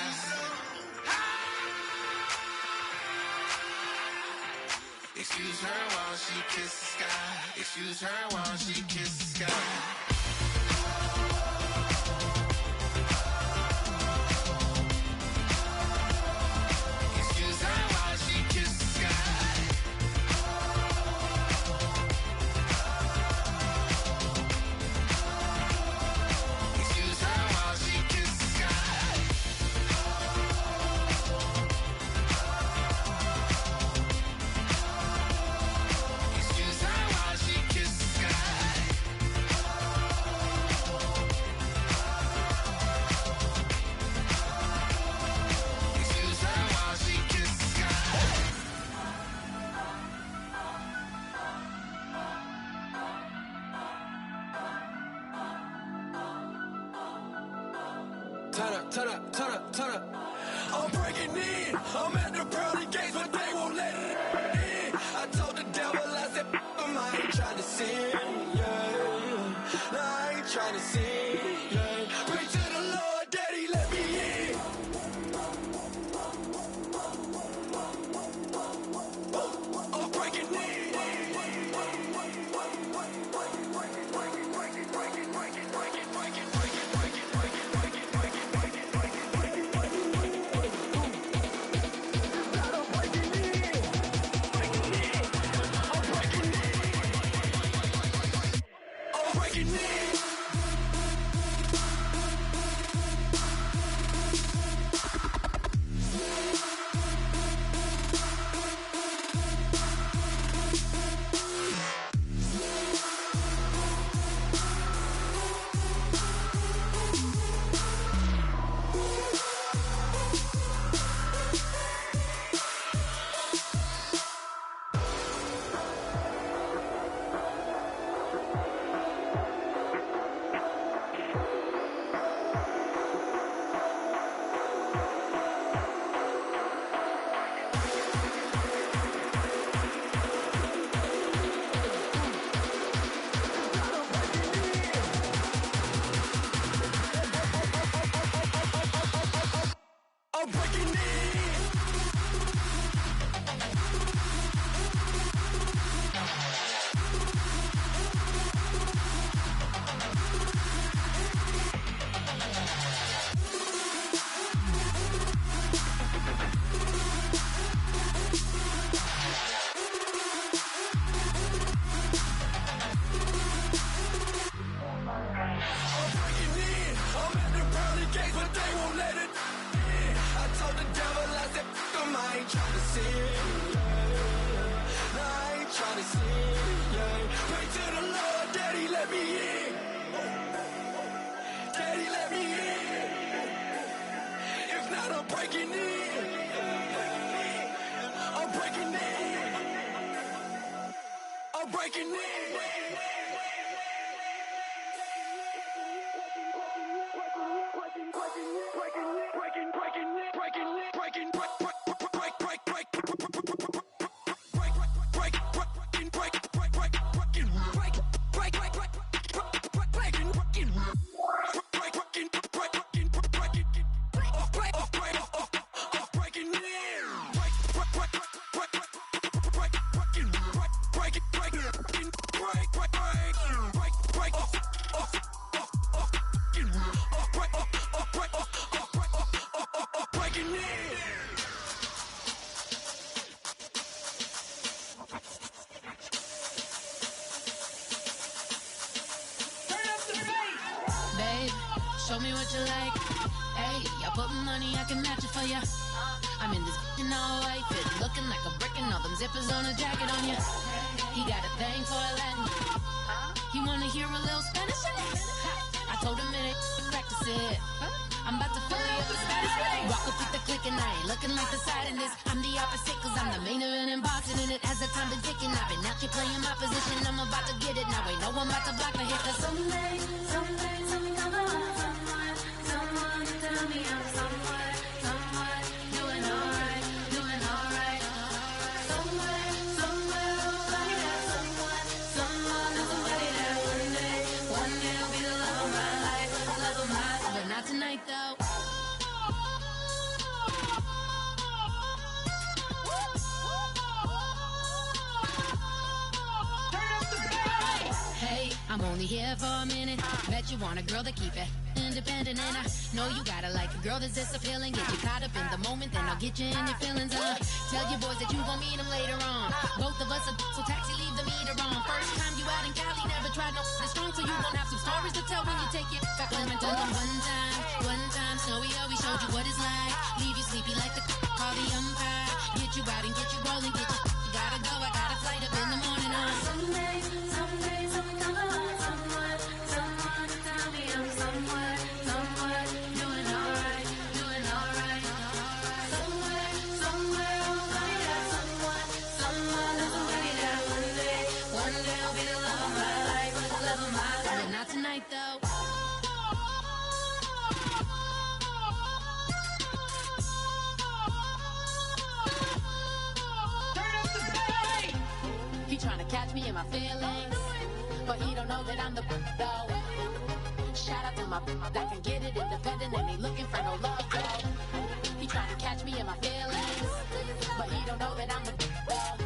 Excuse her while she kisses the sky. Excuse her while she kisses the sky. Excuse her while she kisses the sky. Excuse her while she kisses the sky. Excuse her while she kisses the sky. Excuse her while she kisses the sky. Turn up, turn up, turn up, turn up. I'm breaking in. I'm at the pearly gates, but they won't let it in. I told the devil, I said, I ain't trying to sin, yeah. No, I ain't trying to sin, yeah. Pray to the Lord, Daddy, let me in. I'm breaking in. I'm breaking in. sin, yeah. No, I ain't trying to sin, yeah. Pray to the Lord, Daddy, let me in. Daddy, let me in. If not, I'm breaking in. I'm breaking in. I'm breaking in. Show me what you like. Hey, I put money, I can match it for ya. I'm in this in all white fit, looking like a brick and all them zippers on a jacket on ya. He got a thing for a Latin. He wanna hear a little Spanish? I told him it ain't practice it. I'm about to fill you up with Spanish. Walk up with the click and I ain't looking like the side in this. I'm the opposite cause I'm the main event in boxing. And it has the time been ticking. I've been out here playing my position. I'm about to get it now. Ain't no one about to block my hit. Cause someday, something come along. Someone tell me I'm somewhere, doing alright. Somewhere, somebody that someone is somebody that one day will be the love of my life, but not tonight though. Hey, I'm only here for a minute. Bet you want a girl to keep it independent, and I know you gotta like a girl that's this appealing. Get you caught up in the moment, then I'll get you in your feelings. Tell your boys that you gon' meet them later on. Both of us are so taxi, leave the meter on. First time you out in Cali, never tried no strong, so you gon' have some stories to tell when you take it back home and tell them one time, Snowy always showed you what it's like. Leave you sleepy like the call the umpire. Get you out and get you rolling, get you gotta go. I got a flight up in the morning on someday, something come along. Someone tell me I'm somewhere, doing alright. Somewhere, somebody that someone is somebody that one day will be the love of my life, but not tonight though. He tryna catch me in my feelings, but he don't know that I'm the though. Shout out to my that can get it independent and ain't looking for no love though. He tryna catch me in my feelings, but he don't know that I'm the though.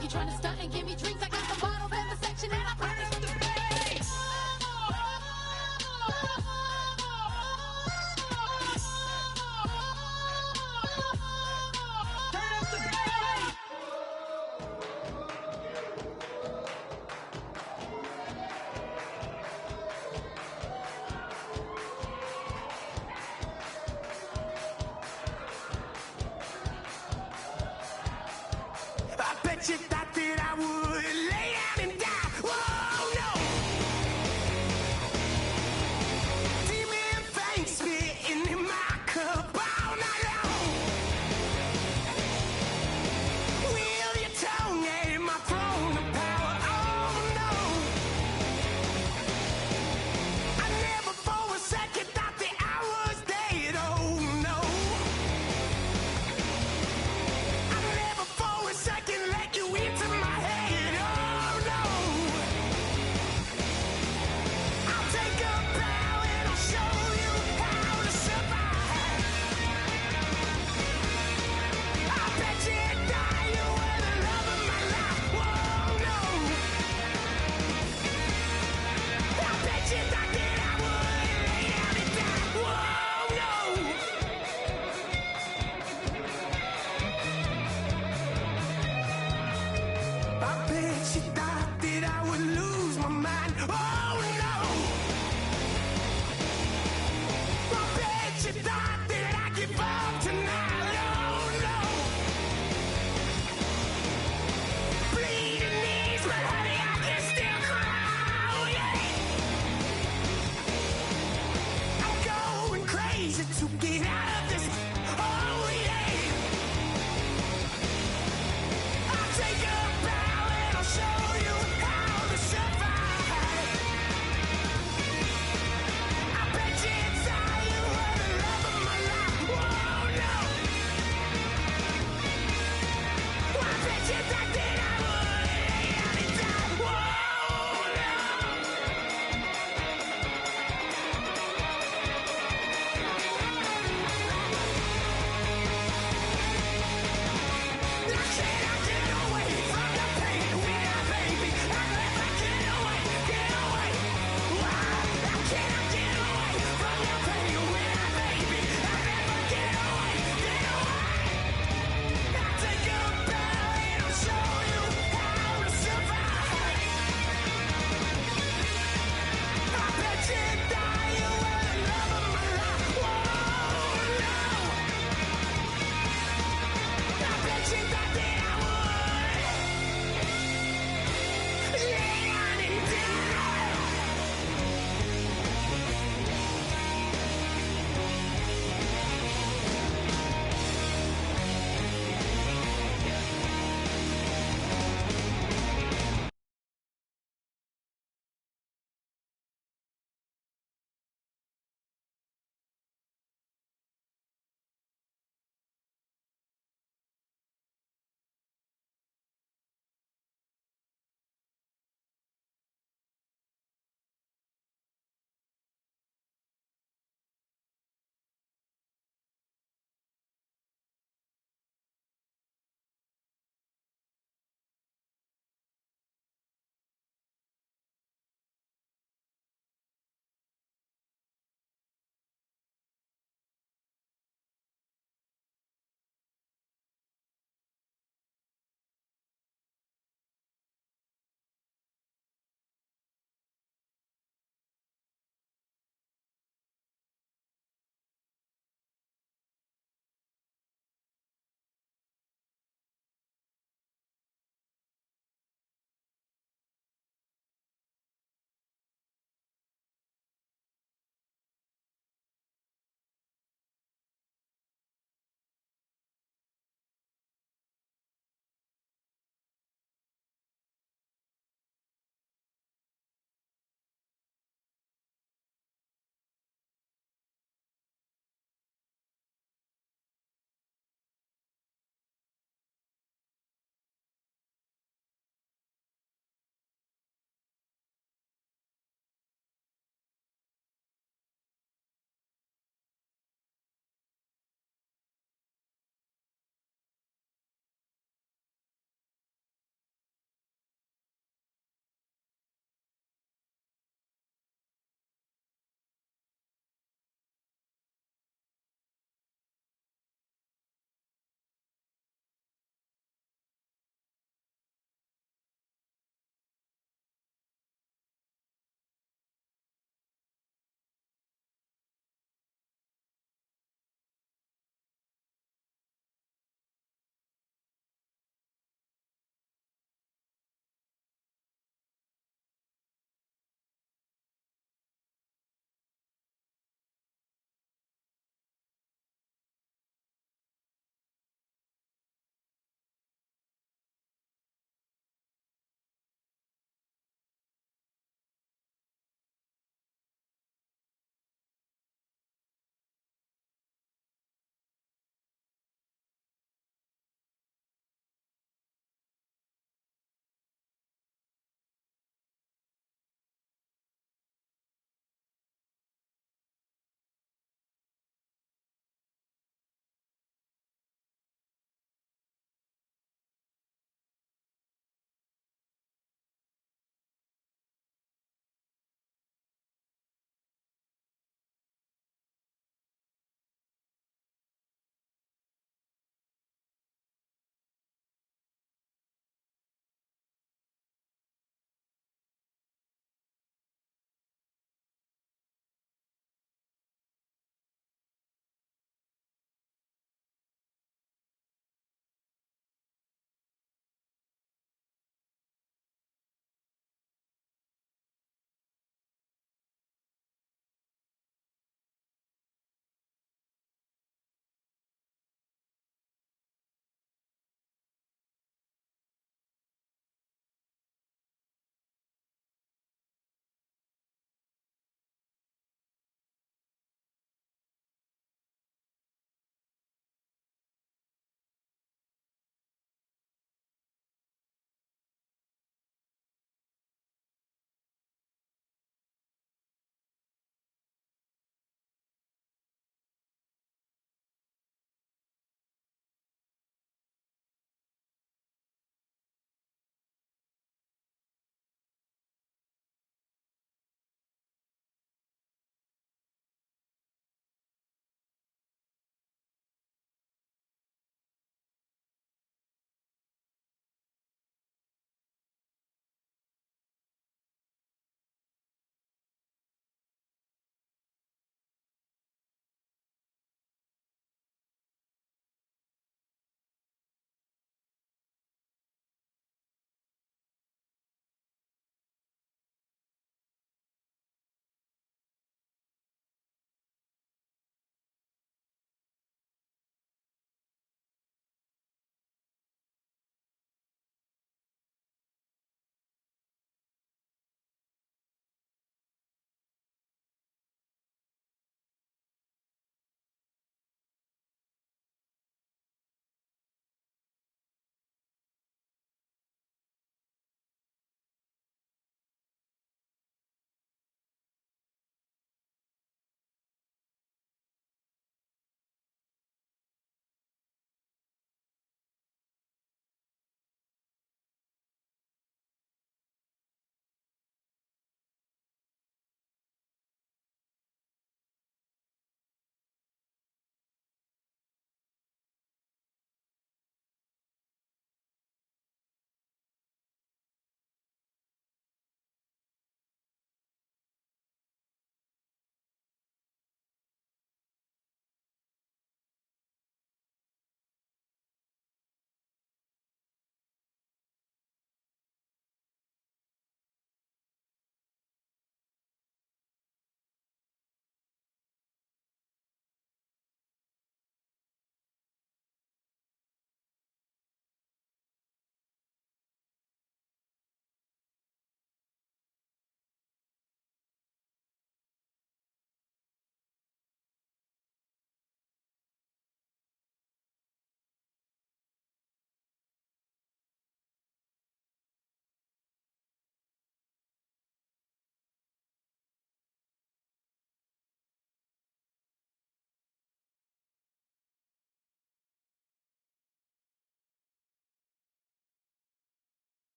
He tryna stunt and give me drinks. I got the bottles in the section and I promise to pay. You thought that I would lay down and die. Whoa, no.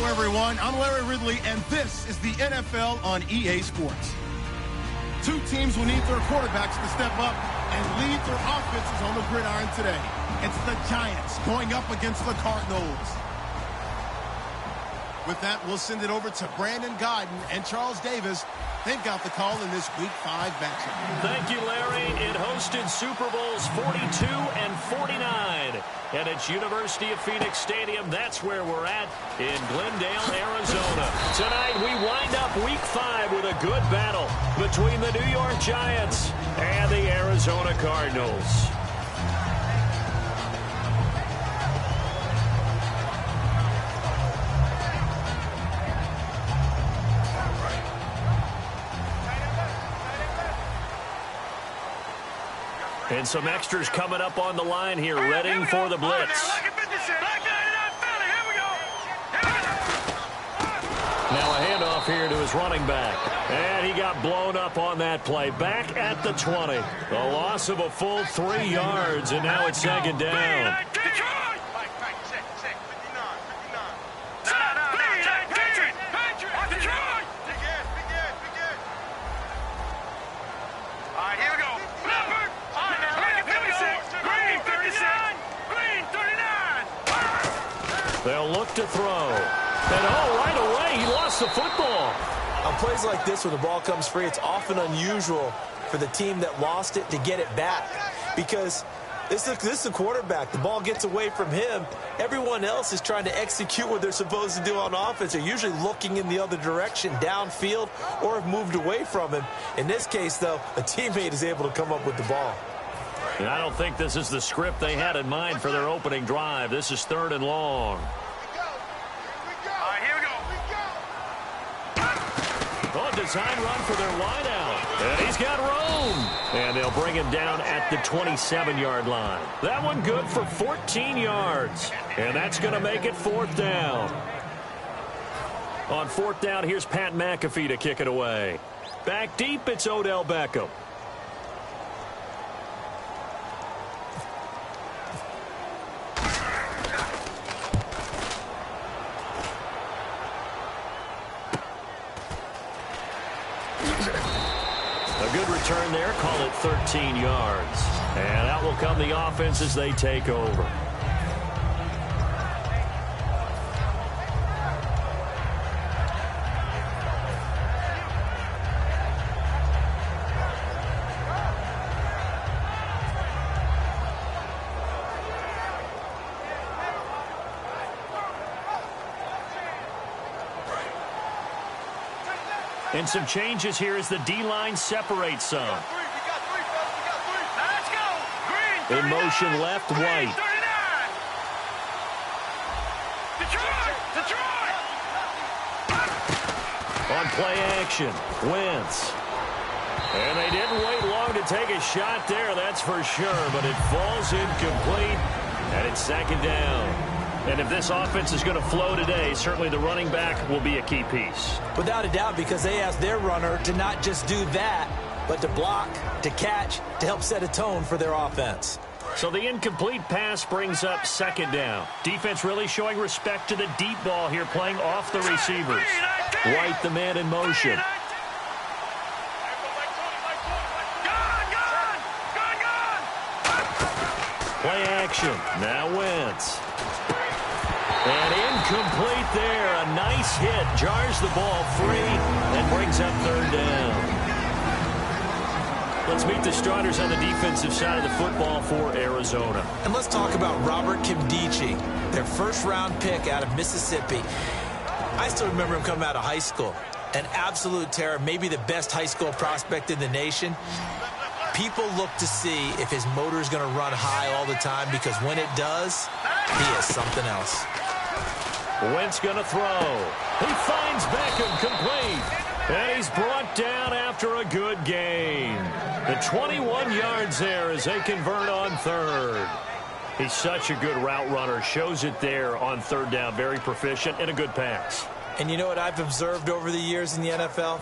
Everyone, I'm Larry Ridley, and this is the NFL on EA Sports. Two teams will need their quarterbacks to step up and lead their offenses on the gridiron today. It's the Giants going up against the Cardinals. With that, we'll send it over to Brandon Godden and Charles Davis. They've got the call in this Week 5 matchup. Thank you, Larry. It hosted Super Bowls 42 and 49. And it's University of Phoenix Stadium. That's where we're at in Glendale, Arizona. Tonight, we wind up Week 5 with a good battle between the New York Giants and the Arizona Cardinals. And some extras coming up on the line here, readying for the blitz. Now a handoff here to his running back. And he got blown up on that play. Back at the 20. A loss of a full 3 yards, and now it's second down. They'll look to throw. And right away, he lost the football. On plays like this, when the ball comes free, it's often unusual for the team that lost it to get it back. Because this is the quarterback. The ball gets away from him. Everyone else is trying to execute what they're supposed to do on offense. They're usually looking in the other direction, downfield, or have moved away from him. In this case, though, a teammate is able to come up with the ball. And I don't think this is the script they had in mind for their opening drive. This is 3rd and long. Design run for their wideout. And he's got room. And they'll bring him down at the 27-yard line. That one good for 14 yards. And that's going to make it 4th down. On 4th down, here's Pat McAfee to kick it away. Back deep, it's Odell Beckham. Good return there, call it 13 yards. And out will come the offense as they take over. And some changes here as the D-line separates some. In motion left, White. On play action, Wentz. And they didn't wait long to take a shot there, that's for sure. But it falls incomplete, and it's 2nd down. And if this offense is going to flow today, certainly the running back will be a key piece. Without a doubt, because they asked their runner to not just do that, but to block, to catch, to help set a tone for their offense. So the incomplete pass brings up second down. Defense really showing respect to the deep ball here, playing off the receivers. White, the man in motion. Play action. Now Wentz. And incomplete there. A nice hit. Jars the ball free and brings up third down. Let's meet the starters on the defensive side of the football for Arizona. And let's talk about Robert Kimdichie, their first-round pick out of Mississippi. I still remember him coming out of high school. An absolute terror, maybe the best high school prospect in the nation. People look to see if his motor is going to run high all the time, because when it does, he is something else. Wentz going to throw. He finds Beckham complete. And he's brought down after a good gain. The 21 yards there as they convert on third. He's such a good route runner. Shows it there on third down. Very proficient and a good pass. And you know what I've observed over the years in the NFL?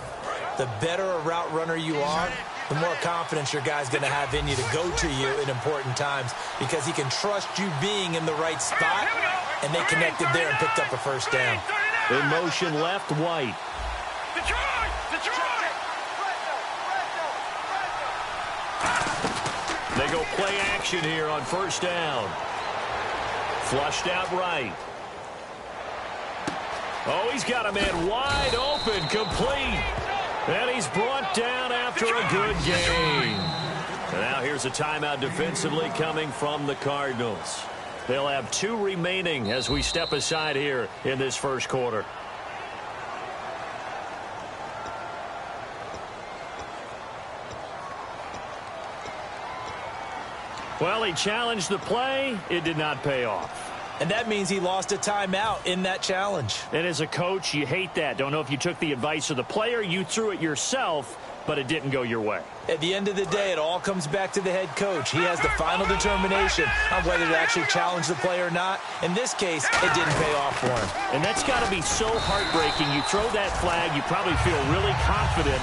The better a route runner you are, the more confidence your guy's going to have in you to go to you in important times, because he can trust you being in the right spot, and they connected there and picked up a first down. In motion left, White. They go play action here on first down. Flushed out right. Oh, he's got a man wide open, complete. And he's brought down after a good gain. And now here's a timeout defensively coming from the Cardinals. They'll have 2 remaining as we step aside here in this first quarter. Well, he challenged the play. It did not pay off. And that means he lost a timeout in that challenge. And as a coach, you hate that. Don't know if you took the advice of the player, you threw it yourself, but it didn't go your way. At the end of the day, it all comes back to the head coach. He has the final determination on whether to actually challenge the play or not. In this case, it didn't pay off for him. And that's got to be so heartbreaking. You throw that flag, you probably feel really confident,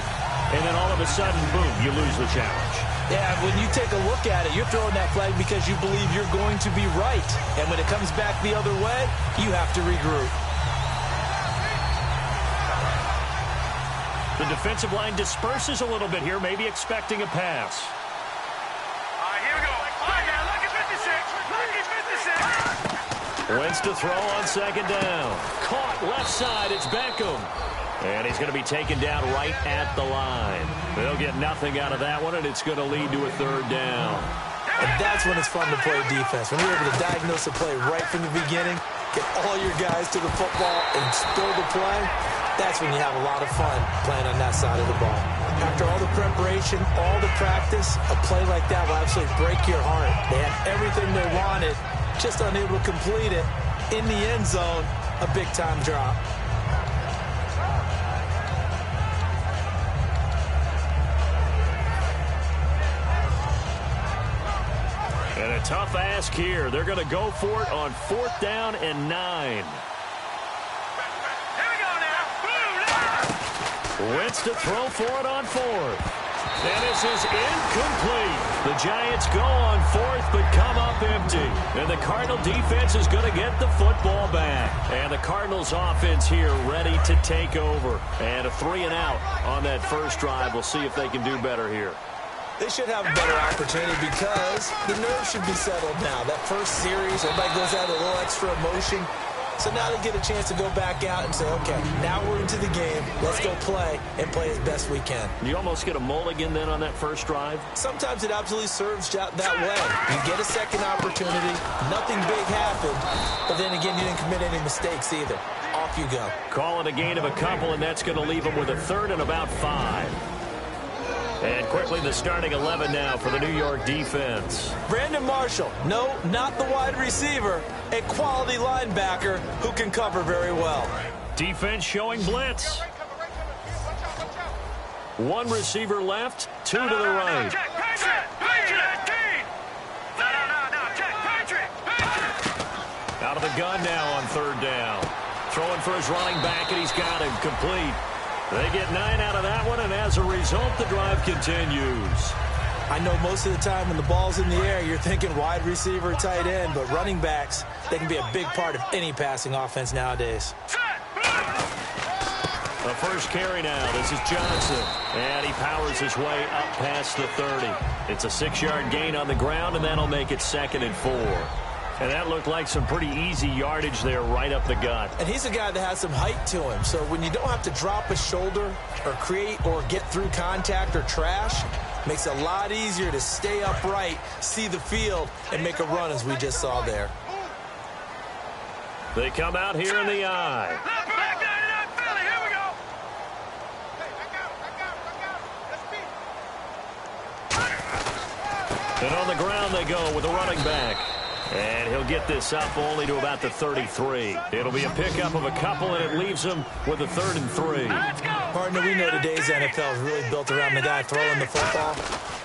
and then all of a sudden, boom, you lose the challenge. Yeah, when you take a look at it, you're throwing that flag because you believe you're going to be right. And when it comes back the other way, you have to regroup. The defensive line disperses a little bit here, maybe expecting a pass. All right, here we go. All right, now, lucky 56. Lucky 56. Wentz to throw on second down. Caught left side, it's Beckham. And he's going to be taken down right at the line. They'll get nothing out of that one, and it's going to lead to a third down. And that's when it's fun to play defense. When you're able to diagnose a play right from the beginning, get all your guys to the football and spill the play, that's when you have a lot of fun playing on that side of the ball. After all the preparation, all the practice, a play like that will absolutely break your heart. They had everything they wanted, just unable to complete it. In the end zone, a big-time drop. And a tough ask here. They're going to go for it on 4th down and 9. Here we go now. Wentz to throw for it on 4th. And this is incomplete. The Giants go on 4th but come up empty. And the Cardinal defense is going to get the football back. And the Cardinals offense here ready to take over. And a 3-and-out on that first drive. We'll see if they can do better here. They should have a better opportunity because the nerves should be settled now. That first series, everybody goes out a little extra emotion. So now they get a chance to go back out and say, okay, now we're into the game. Let's go play and play as best we can. You almost get a mulligan then on that first drive? Sometimes it absolutely serves that way. You get a second opportunity. Nothing big happened. But then again, you didn't commit any mistakes either. Off you go. Call it a gain of a couple, and that's going to leave them with a 3rd and about 5. And quickly the starting 11 now for the New York defense. Brandon Marshall. No, not the wide receiver. A quality linebacker who can cover very well. Defense showing blitz. 1 receiver left, 2 to the right. Out of the gun now on 3rd down. Throwing for his running back, and he's got him complete. They get 9 out of that one, and as a result, the drive continues. I know most of the time when the ball's in the air, you're thinking wide receiver, tight end, but running backs, they can be a big part of any passing offense nowadays. The first carry now. This is Johnson. And he powers his way up past the 30. It's a 6-yard gain on the ground, and that'll make it 2nd and 4. And that looked like some pretty easy yardage there right up the gut. And he's a guy that has some height to him. So when you don't have to drop a shoulder or create or get through contact or trash, makes it a lot easier to stay upright, see the field, and make a run as we just saw there. They come out here in the eye. And on the ground they go with a running back. And he'll get this up only to about the 33. It'll be a pickup of a couple, and it leaves him with a 3rd and 3. Partner, we know today's NFL is really built around the guy throwing the football.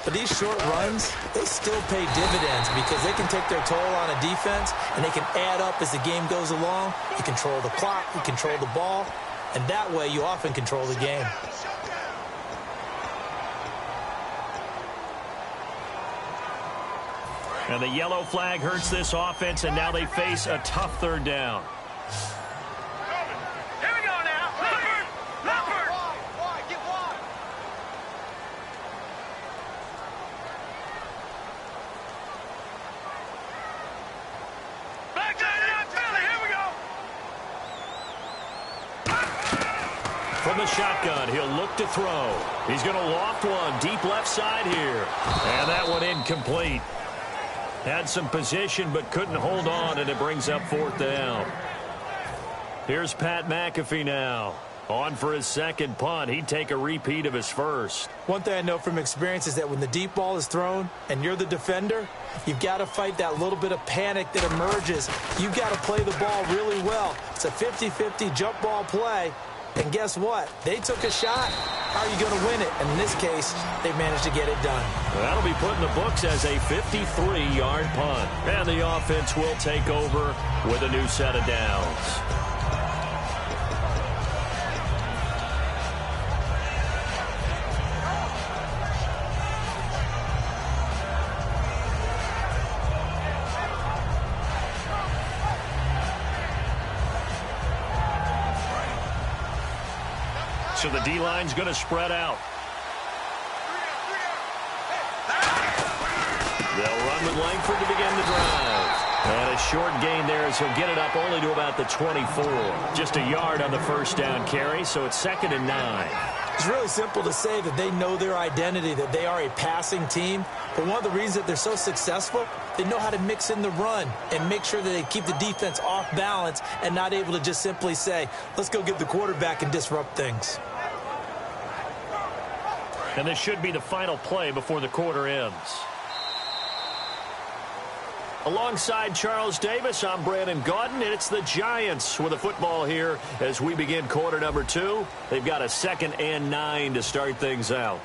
But these short runs, they still pay dividends because they can take their toll on a defense, and they can add up as the game goes along. You control the clock, you control the ball, and that way you often control the game. And the yellow flag hurts this offense, and now they face a tough 3rd down. Here we go now. Leopard. Wide. Get wide. Back to the Philly. Here we go. From the shotgun, he'll look to throw. He's going to loft one deep left side here. And that one incomplete. Had some position but couldn't hold on, and it brings up 4th down. Here's Pat McAfee now. On for his 2nd punt. He'd take a repeat of his first. One thing I know from experience is that when the deep ball is thrown and you're the defender, you've got to fight that little bit of panic that emerges. You've got to play the ball really well. It's a 50-50 jump ball play. And guess what? They took a shot. How are you going to win it? And in this case, they managed to get it done. That'll be put in the books as a 53-yard punt. And the offense will take over with a new set of downs. So the D-line's going to spread out. They'll run with Langford to begin the drive. And a short gain there as he'll get it up only to about the 24. Just a yard on the first down carry, so it's 2nd and 9. It's really simple to say that they know their identity, that they are a passing team. But one of the reasons that they're so successful, they know how to mix in the run and make sure that they keep the defense off balance and not able to just simply say, let's go get the quarterback and disrupt things. And this should be the final play before the quarter ends. Alongside Charles Davis, I'm Brandon Gaudin, and it's the Giants with the football here as we begin quarter number 2. They've got a 2nd and 9 to start things out.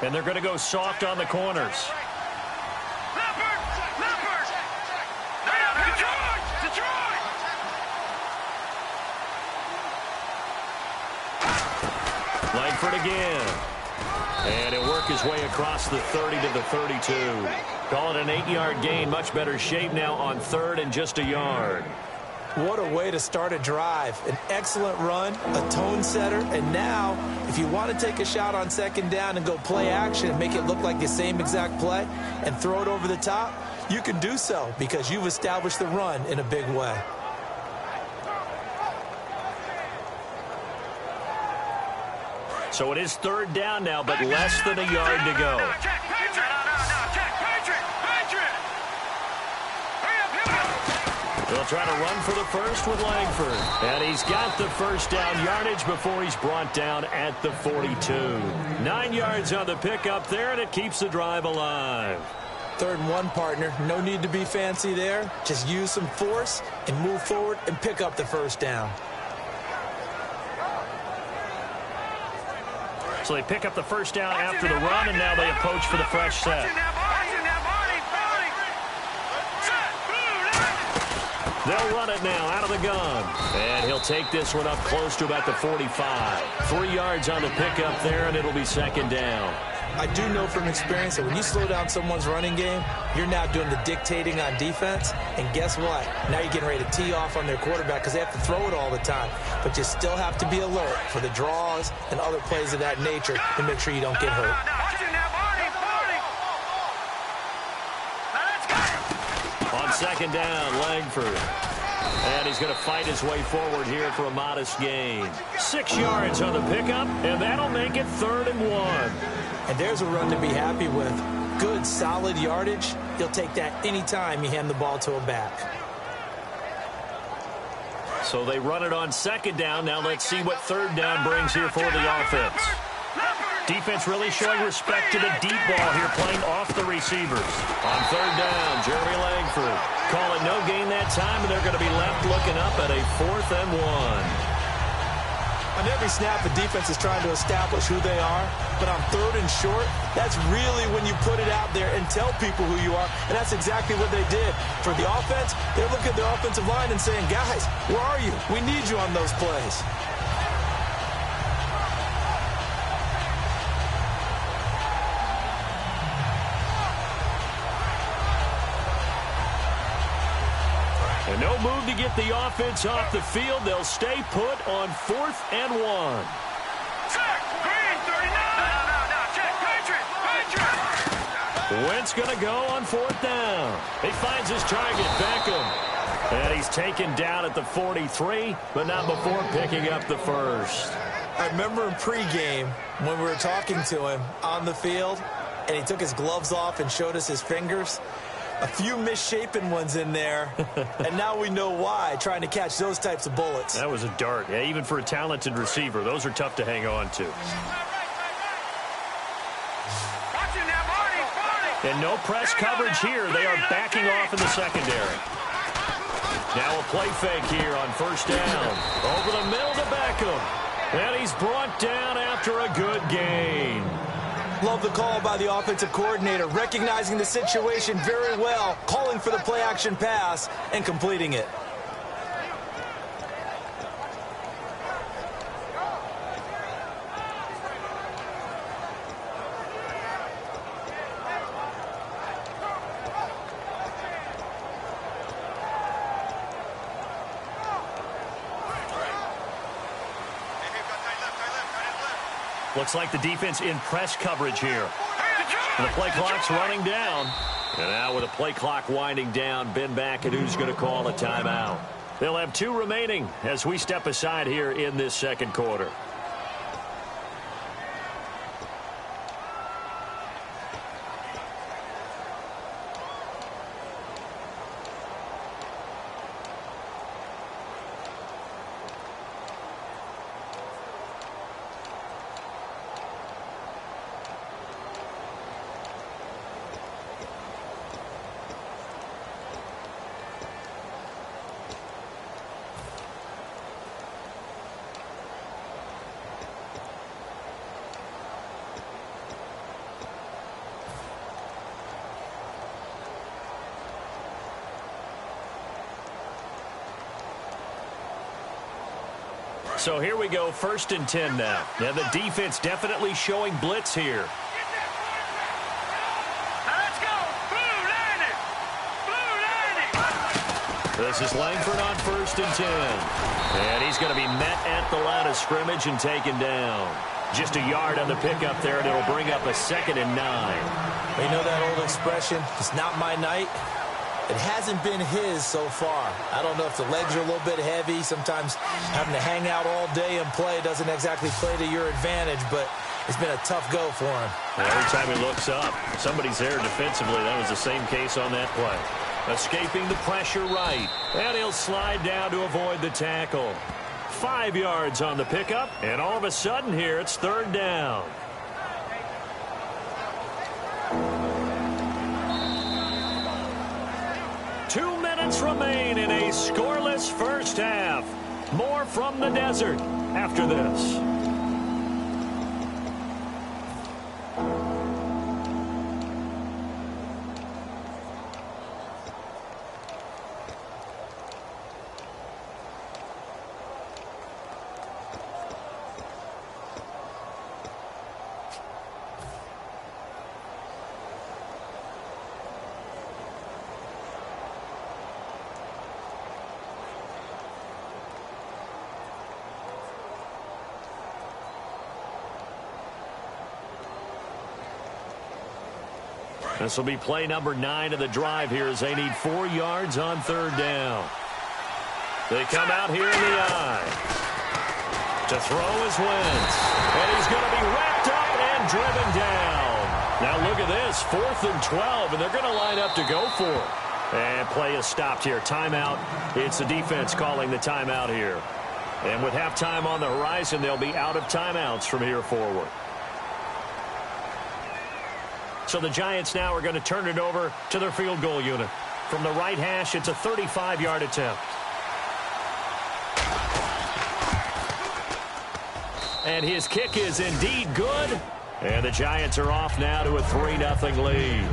And they're going to go soft on the corners. Langford again. And he'll work his way across the 30 to the 32. Call it an 8-yard gain. Much better shape now on 3rd and just a yard. What a way to start a drive. An excellent run, a tone setter, and now if you want to take a shot on 2nd down and go play action and make it look like the same exact play and throw it over the top, you can do so because you've established the run in a big way. So it is 3rd down now, but less than a yard to go. They'll try to run for the first with Langford. And he's got the first down yardage before he's brought down at the 42. 9 yards on the pickup there, and it keeps the drive alive. 3rd and 1, partner. No need to be fancy there. Just use some force and move forward and pick up the first down. So they pick up the first down after the run, and now they approach for the fresh set. They'll run it now out of the gun. And he'll take this one up close to about the 45. 3 yards on the pickup there, and it'll be second down. I do know from experience that when you slow down someone's running game, you're now doing the dictating on defense. And guess what? Now you're getting ready to tee off on their quarterback because they have to throw it all the time. But you still have to be alert for the draws and other plays of that nature to make sure you don't get hurt. On second down, Langford. And he's going to fight his way forward here for a modest gain. 6 yards on the pickup, and that'll make it 3rd and 1. And there's a run to be happy with. Good, solid yardage. You'll take that anytime you hand the ball to a back. So they run it on second down. Now let's see what 3rd down brings here for the offense. Defense really showing respect to the deep ball here, playing off the receivers. On 3rd down, Jeremy Langford. Call it no gain that time, and they're going to be left looking up at a 4th and 1. On every snap, the defense is trying to establish who they are. But on 3rd and short, that's really when you put it out there and tell people who you are. And that's exactly what they did. For the offense, they're looking at their offensive line and saying, guys, where are you? We need you on those plays. And no move to get the offense off the field. They'll stay put on 4th and 1. Check! Green 39! No, check! Patriot! Wentz going to go on 4th down. He finds his target, Beckham. And he's taken down at the 43, but not before picking up the first. I remember in pregame when we were talking to him on the field, and he took his gloves off and showed us his fingers. A few misshapen ones in there, and now we know why, trying to catch those types of bullets. That was a dart. Yeah, even for a talented receiver, those are tough to hang on to. And no press coverage here. They are backing off in the secondary. Now a play fake here on 1st down. Over the middle to Beckham. And he's brought down after a good gain. Love the call by the offensive coordinator, recognizing the situation very well, calling for the play-action pass, and completing it. Looks like the defense in press coverage here. And the play clock's running down. And now with the play clock winding down, Ben back, and who's going to call a timeout? They'll have 2 remaining as we step aside here in this second quarter. So here we go, 1st and 10 now. Now the defense definitely showing blitz here. Let's go! Blue lining! Blue lining! This is Langford on 1st and 10. And he's going to be met at the line of scrimmage and taken down. Just a yard on the pickup there, and it'll bring up a 2nd and 9. You know that old expression, it's not my night? It hasn't been his so far. I don't know if the legs are a little bit heavy. Sometimes having to hang out all day and play doesn't exactly play to your advantage, but it's been a tough go for him. And every time he looks up, somebody's there defensively. That was the same case on that play. Escaping the pressure right, and he'll slide down to avoid the tackle. 5 yards on the pickup, and all of a sudden here it's 3rd down. Remain in a scoreless first half. More from the desert after this. This will be play number 9 of the drive here as they need 4 yards on 3rd down. They come out here in the eye. To throw is Wentz. And he's going to be wrapped up and driven down. Now look at this. 4th and 12, and they're going to line up to go for it. And play is stopped here. Timeout. It's the defense calling the timeout here. And with halftime on the horizon, they'll be out of timeouts from here forward. So the Giants now are going to turn it over to their field goal unit. From the right hash, it's a 35-yard attempt. And his kick is indeed good. And the Giants are off now to a 3-0 lead.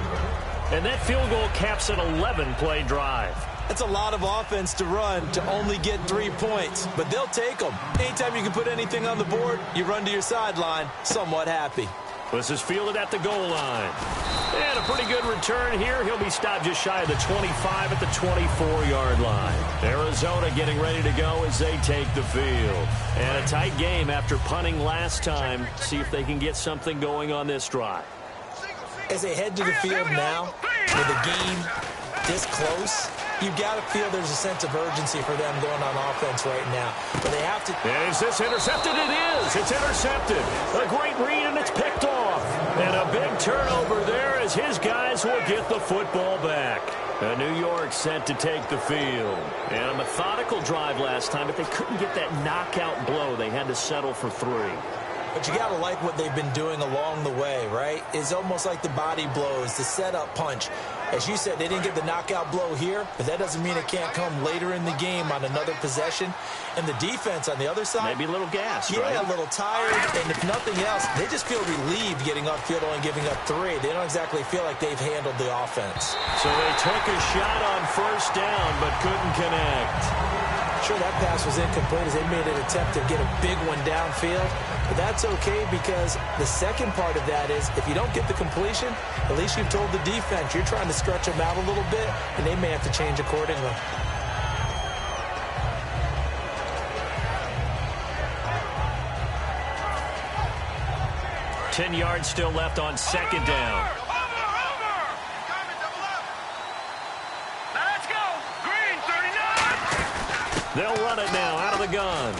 And that field goal caps an 11-play drive. That's a lot of offense to run to only get 3 points, but they'll take them. Anytime you can put anything on the board, you run to your sideline somewhat happy. This is fielded at the goal line. And a pretty good return here. He'll be stopped just shy of the 25 at the 24-yard line. Arizona getting ready to go as they take the field. And a tight game after punting last time. See if they can get something going on this drive. As they head to the field now, with the game this close, you've got to feel there's a sense of urgency for them going on offense right now. But they have to... Is this intercepted? It is. It's intercepted. A great read, and it's picked off. And a big turnover there as his guys will get the football back. New York sent to take the field. And a methodical drive last time, but they couldn't get that knockout blow. They had to settle for 3. But you got to like what they've been doing along the way, right? It's almost like the body blows, the setup punch. As you said, they didn't get the knockout blow here, but that doesn't mean it can't come later in the game on another possession. And the defense on the other side... Maybe a little gassed, yeah, right? A little tired. And if nothing else, they just feel relieved getting upfield only giving up 3. They don't exactly feel like they've handled the offense. So they took a shot on 1st down, but couldn't connect. Sure, that pass was incomplete as they made an attempt to get a big one downfield. But that's okay because the second part of that is if you don't get the completion, at least you've told the defense you're trying to stretch them out a little bit, and they may have to change accordingly. Over. 10 yards still left on 2nd down. They'll run it now out of the gun.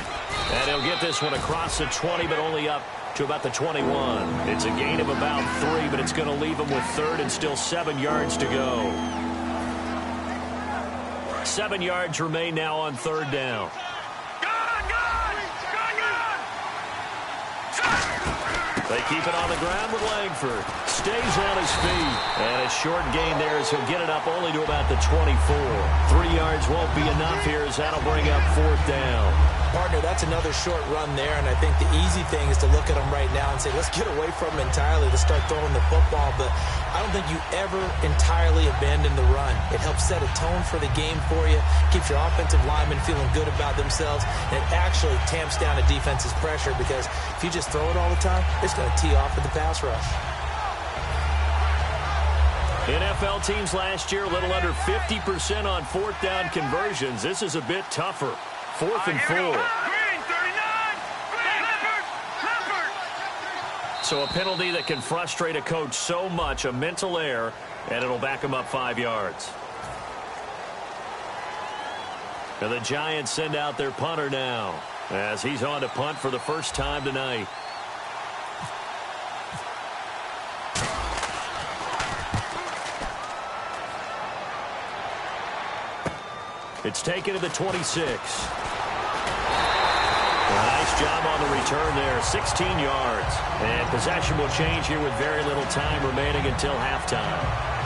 And he'll get this one across the 20, but only up to about the 21. It's a gain of about 3, but it's going to leave him with 3rd and still 7 yards to go. 7 yards remain now on 3rd down. They keep it on the ground with Langford. Stays on his feet. And a short gain there as he'll get it up only to about the 24. 3 yards won't be enough here as that'll bring up 4th down. Partner, that's another short run there, and I think the easy thing is to look at them right now and say, let's get away from them entirely to start throwing the football, but I don't think you ever entirely abandon the run. It helps set a tone for the game for you, keeps your offensive linemen feeling good about themselves, and it actually tamps down a defense's pressure because if you just throw it all the time, it's going to tee off with the pass rush. NFL teams last year a little under 50% on 4th down conversions. This is a bit tougher. 4th and 4. So a penalty that can frustrate a coach so much, a mental error, and it'll back him up 5 yards. And the Giants send out their punter now as he's on to punt for the first time tonight. It's taken to the 26. Nice job on the return there, 16 yards. And possession will change here with very little time remaining until halftime.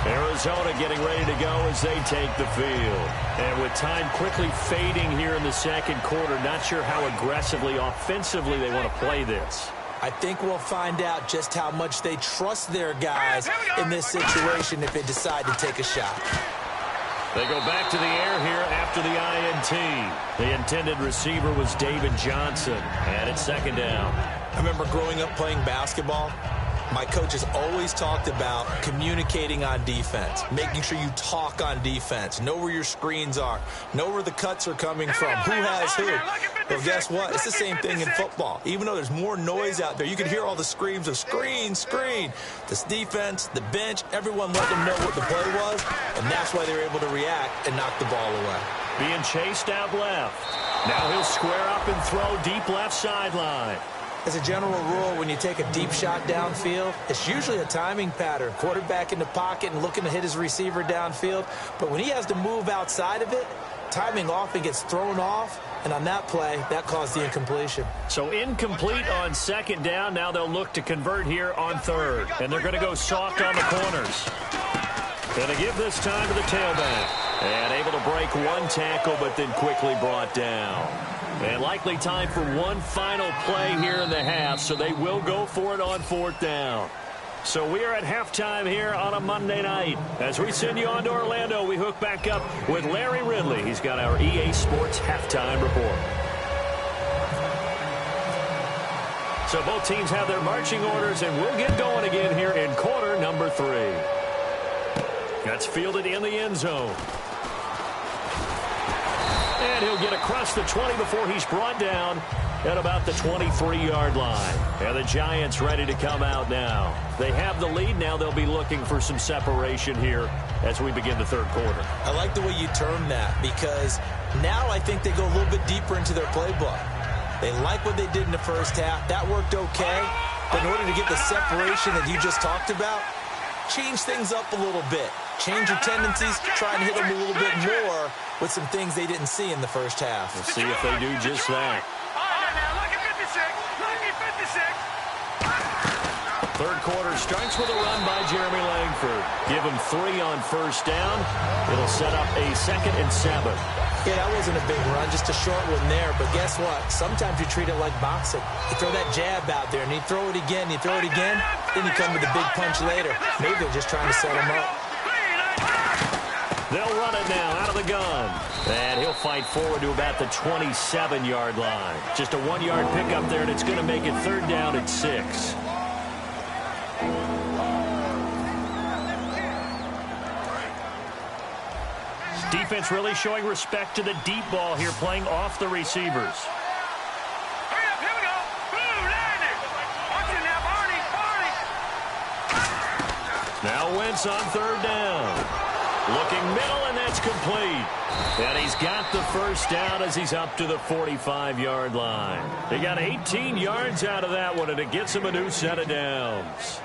Arizona getting ready to go as they take the field. And with time quickly fading here in the 2nd quarter, not sure how aggressively, offensively they want to play this. I think we'll find out just how much they trust their guys in this situation if they decide to take a shot. They go back to the air here after the INT. The intended receiver was David Johnson, and it's 2nd down. I remember growing up playing basketball. My coaches always talked about communicating on defense, making sure you talk on defense, know where your screens are, know where the cuts are coming from, who has who. Well, guess what? It's the same thing in football. Even though there's more noise out there, you can hear all the screams of screen, screen. This defense, the bench, everyone let them know what the play was, and that's why they were able to react and knock the ball away. Being chased out left. Now he'll square up and throw deep left sideline. As a general rule, when you take a deep shot downfield, it's usually a timing pattern. Quarterback in the pocket and looking to hit his receiver downfield. But when he has to move outside of it, timing often gets thrown off. And on that play, that caused the incompletion. So incomplete on second down. Now they'll look to convert here on third. And they're going to go soft on the corners. Going to give this time to the tailback. And able to break one tackle, but then quickly brought down. And likely time for one final play here in the half, so they will go for it on fourth down. So we are at halftime here on a Monday night. As we send you on to Orlando, we hook back up with Larry Ridley. He's got our EA Sports halftime report. So both teams have their marching orders, and we'll get going again here in quarter number 3. That's fielded in the end zone. And he'll get across the 20 before he's brought down at about the 23-yard line. And the Giants ready to come out now. They have the lead. Now they'll be looking for some separation here as we begin the third quarter. I like the way you term that, because now I think they go a little bit deeper into their playbook. They like what they did in the first half. That worked okay. But in order to get the separation that you just talked about, change things up a little bit. Change your tendencies, try and hit them a little bit more with some things they didn't see in the first half. We'll see if they do just that. Third quarter starts with a run by Jeremy Langford. Give him 3 on first down. It'll set up a 2nd and 7. Yeah, that wasn't a big run, just a short one there. But guess what? Sometimes you treat it like boxing. You throw that jab out there, and you throw it again, you throw it again, then you come with a big punch later. Maybe they're just trying to set him up. They'll run it now out of the gun. And he'll fight forward to about the 27-yard line. Just a 1-yard pickup there, and it's going to make it third down at 6. Defense really showing respect to the deep ball here, playing off the receivers. Hurry up, here we go. Boom, landed. Watch it now, Barney. Now Wentz on third down. Looking middle, and that's complete. And he's got the first down as he's up to the 45-yard line. He got 18 yards out of that one, and it gets him a new set of downs.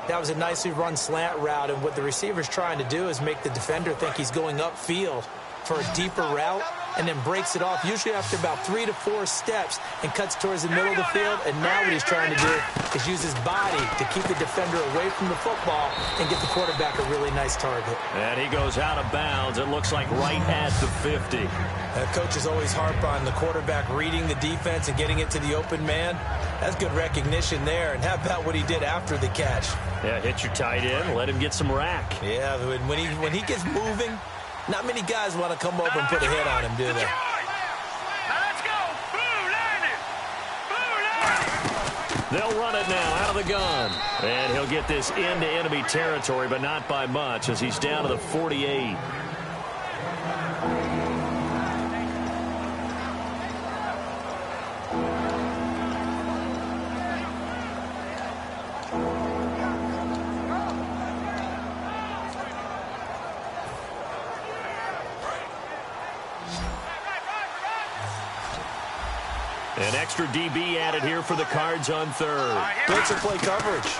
That was a nicely run slant route, and what the receiver's trying to do is make the defender think he's going upfield for a deeper route, and then breaks it off, usually after about 3 to 4 steps, and cuts towards the middle of the field. And now what he's trying to do is use his body to keep the defender away from the football and get the quarterback a really nice target. And he goes out of bounds. It looks like right at the 50. Coaches always harp on the quarterback reading the defense and getting it to the open man. That's good recognition there. And how about what he did after the catch? Yeah, hit your tight end, let him get some rack. Yeah, when he gets moving, not many guys want to come over and put a hit on him, do they? Let's go. Boom, landed. Boom, landed. They'll run it now out of the gun. And he'll get this into enemy territory, but not by much as he's down to the 48. An extra DB added here for the Cards on third. Blitzer play coverage.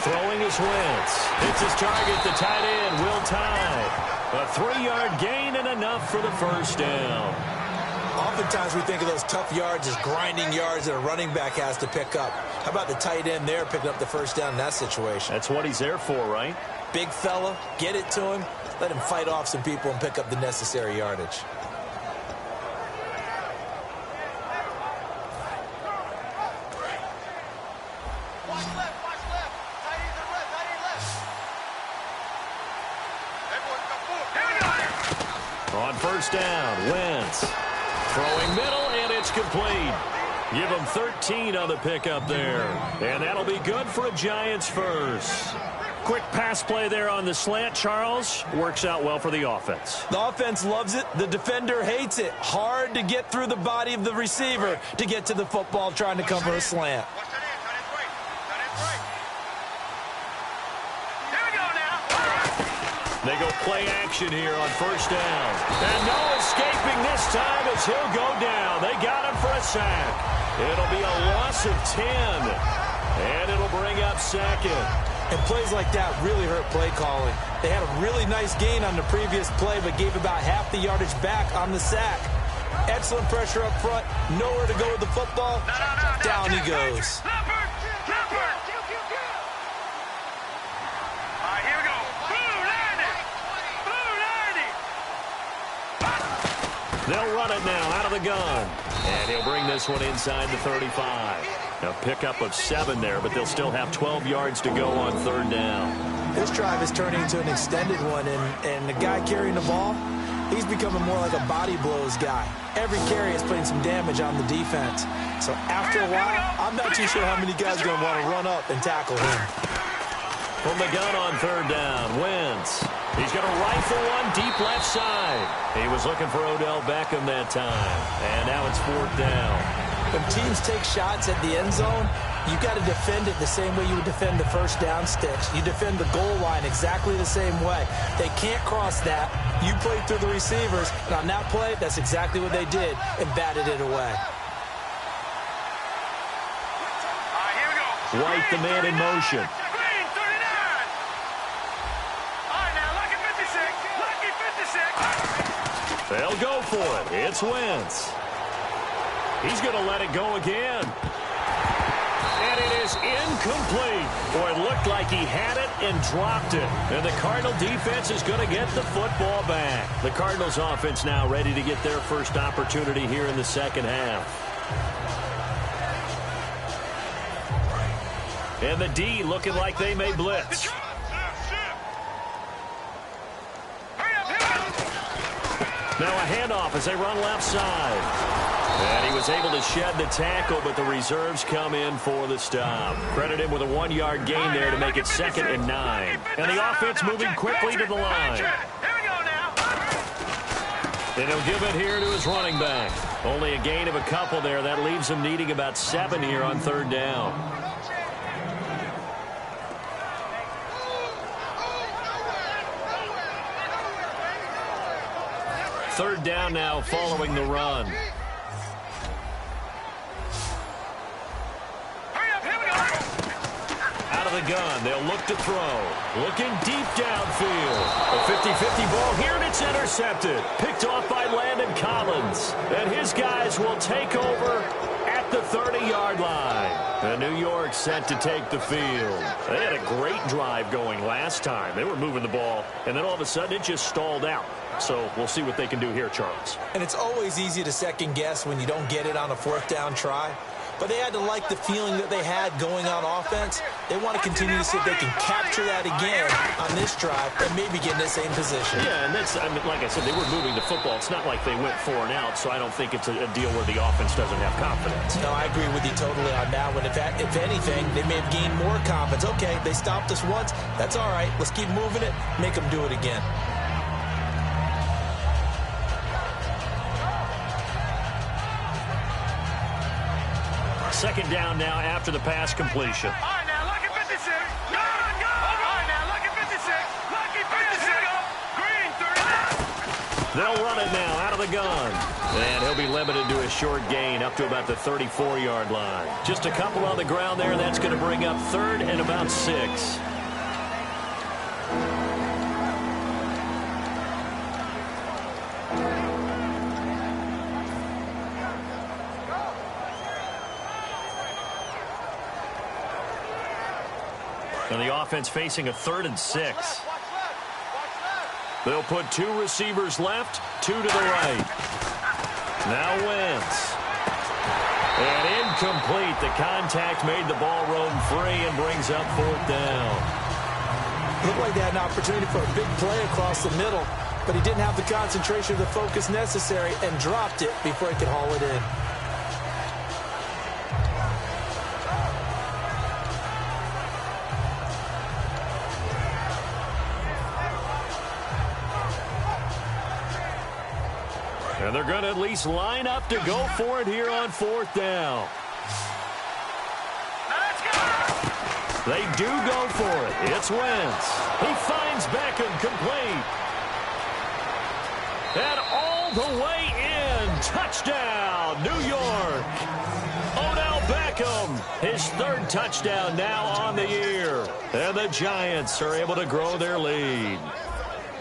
Throwing is Wentz. Hits his target, the tight end, Will Tye. A 3-yard gain and enough for the first down. Oftentimes we think of those tough yards as grinding yards that a running back has to pick up. How about the tight end there picking up the first down in that situation? That's what he's there for, right? Big fella, get it to him, let him fight off some people and pick up the necessary yardage. On first down, Wentz. Throwing middle, and it's complete. Give him 13 on the pickup there. And that'll be good for a Giants first. Quick pass play there on the slant, Charles. Works out well for the offense. The offense loves it. The defender hates it. Hard to get through the body of the receiver to get to the football trying to cover a slant. They go play action here on first down. And no escaping this time as he'll go down. They got him for a sack. It'll be a loss of 10. And it'll bring up second. And plays like that really hurt play calling. They had a really nice gain on the previous play, but gave about half the yardage back on the sack. Excellent pressure up front. Nowhere to go with the football. Down he goes. They'll run it now out of the gun. And he'll bring this one inside the 35. A pickup of 7 there, but they'll still have 12 yards to go on third down. This drive is turning into an extended one, and the guy carrying the ball, he's becoming more like a body blows guy. Every carry is putting some damage on the defense. So after a while, I'm not too sure how many guys are going to want to run up and tackle him. From the gun on third down, Wentz. He's going to rifle one deep left side. He was looking for Odell Beckham that time. And now it's fourth down. When teams take shots at the end zone, you got to defend it the same way you would defend the first down sticks. You defend the goal line exactly the same way. They can't cross that. You play through the receivers, and on that play, that's exactly what they did and batted it away. White, the man in motion. They'll go for it. It's Wentz. He's going to let it go again. And it is incomplete. Boy, it looked like he had it and dropped it. And the Cardinal defense is going to get the football back. The Cardinals offense now ready to get their first opportunity here in the second half. And the D looking like they may blitz. Now a handoff as they run left side. And he was able to shed the tackle, but the reserves come in for the stop. Credit him with a 1-yard gain there to make it 2nd and 9. And the offense moving quickly to the line. And he'll give it here to his running back. Only a gain of a couple there. That leaves him needing about 7 here on third down. Third down now following the run. Out of the gun, they'll look to throw. Looking deep downfield. A 50-50 ball here, and it's intercepted. Picked off by Landon Collins. And his guys will take over at the 30-yard line. And New York set to take the field. They had a great drive going last time. They were moving the ball, and then all of a sudden it just stalled out. So we'll see what they can do here, Charles. And it's always easy to second guess when you don't get it on a fourth down try. But they had to like the feeling that they had going on offense. They want to continue to see if they can capture that again on this drive and maybe get in the same position. Yeah, and that's, I mean, like I said, they were moving the football. It's not like they went 4 and out, so I don't think it's a deal where the offense doesn't have confidence. No, I agree with you totally on that one. If anything, they may have gained more confidence. Okay, they stopped us once. That's all right. Let's keep moving it. Make them do it again. Second down now after the pass completion. All right, now, lucky 56. Go! All right, now, lucky 56. Lucky 56. Green, 39. They'll run it now out of the gun. And he'll be limited to a short gain up to about the 34-yard line. Just a couple on the ground there. That's going to bring up 3rd and about 6. And the offense facing a 3rd and 6. They'll put 2 receivers left, 2 to the right. Now Wentz. And incomplete. The contact made the ball roam free and brings up 4th down. Looked like they had an opportunity for a big play across the middle, but he didn't have the concentration or the focus necessary and dropped it before he could haul it in. And they're going to at least line up to go for it here on 4th down. They do go for it. It's Wentz. He finds Beckham complete. And all the way in. Touchdown, New York. Odell Beckham, his 3rd touchdown now on the year. And the Giants are able to grow their lead.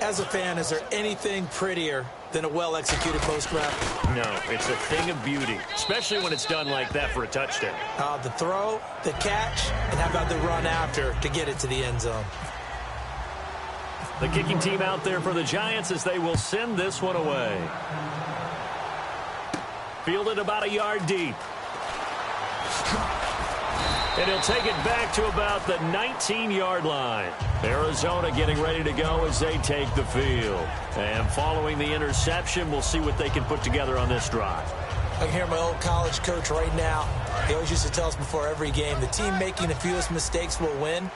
As a fan, is there anything prettier than a well-executed post route? No, it's a thing of beauty, especially when it's done like that for a touchdown. The throw, the catch, and how about the run after to get it to the end zone? The kicking team out there for the Giants as they will send this one away. Fielded about a yard deep. And he'll take it back to about the 19-yard line. Arizona getting ready to go as they take the field. And following the interception, we'll see what they can put together on this drive. I can hear my old college coach right now. He always used to tell us before every game, the team making the fewest mistakes will win.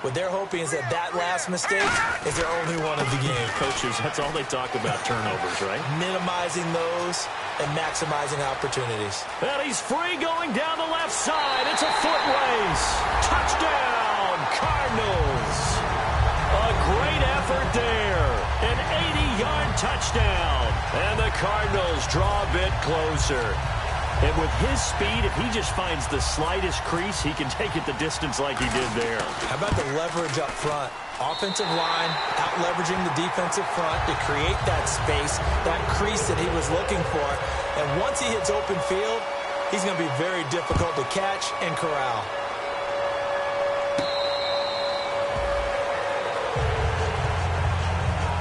What they're hoping is that last mistake is their only one of the game. Coaches, that's all they talk about, turnovers, right? Minimizing those and maximizing opportunities. And he's free going down the left side. It's a foot race. Touchdown, Cardinals. A great effort there. An 80-yard touchdown. And the Cardinals draw a bit closer. And with his speed, if he just finds the slightest crease, he can take it the distance like he did there. How about the leverage up front? Offensive line out-leveraging the defensive front to create that space, that crease that he was looking for. And once he hits open field, he's going to be very difficult to catch and corral.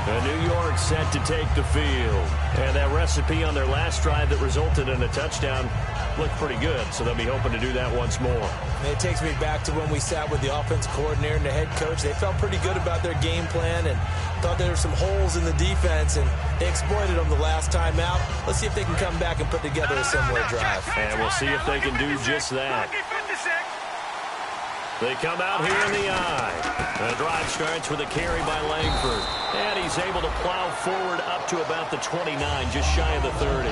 And New York set to take the field. And that recipe on their last drive that resulted in a touchdown looked pretty good, so they'll be hoping to do that once more. And it takes me back to when we sat with the offense coordinator and the head coach. They felt pretty good about their game plan and thought there were some holes in the defense, and they exploited them the last time out. Let's see if they can come back and put together a similar drive. And we'll see if they can do just that. They come out here in the eye. The drive starts with a carry by Langford. And he's able to plow forward up to about the 29, just shy of the 30.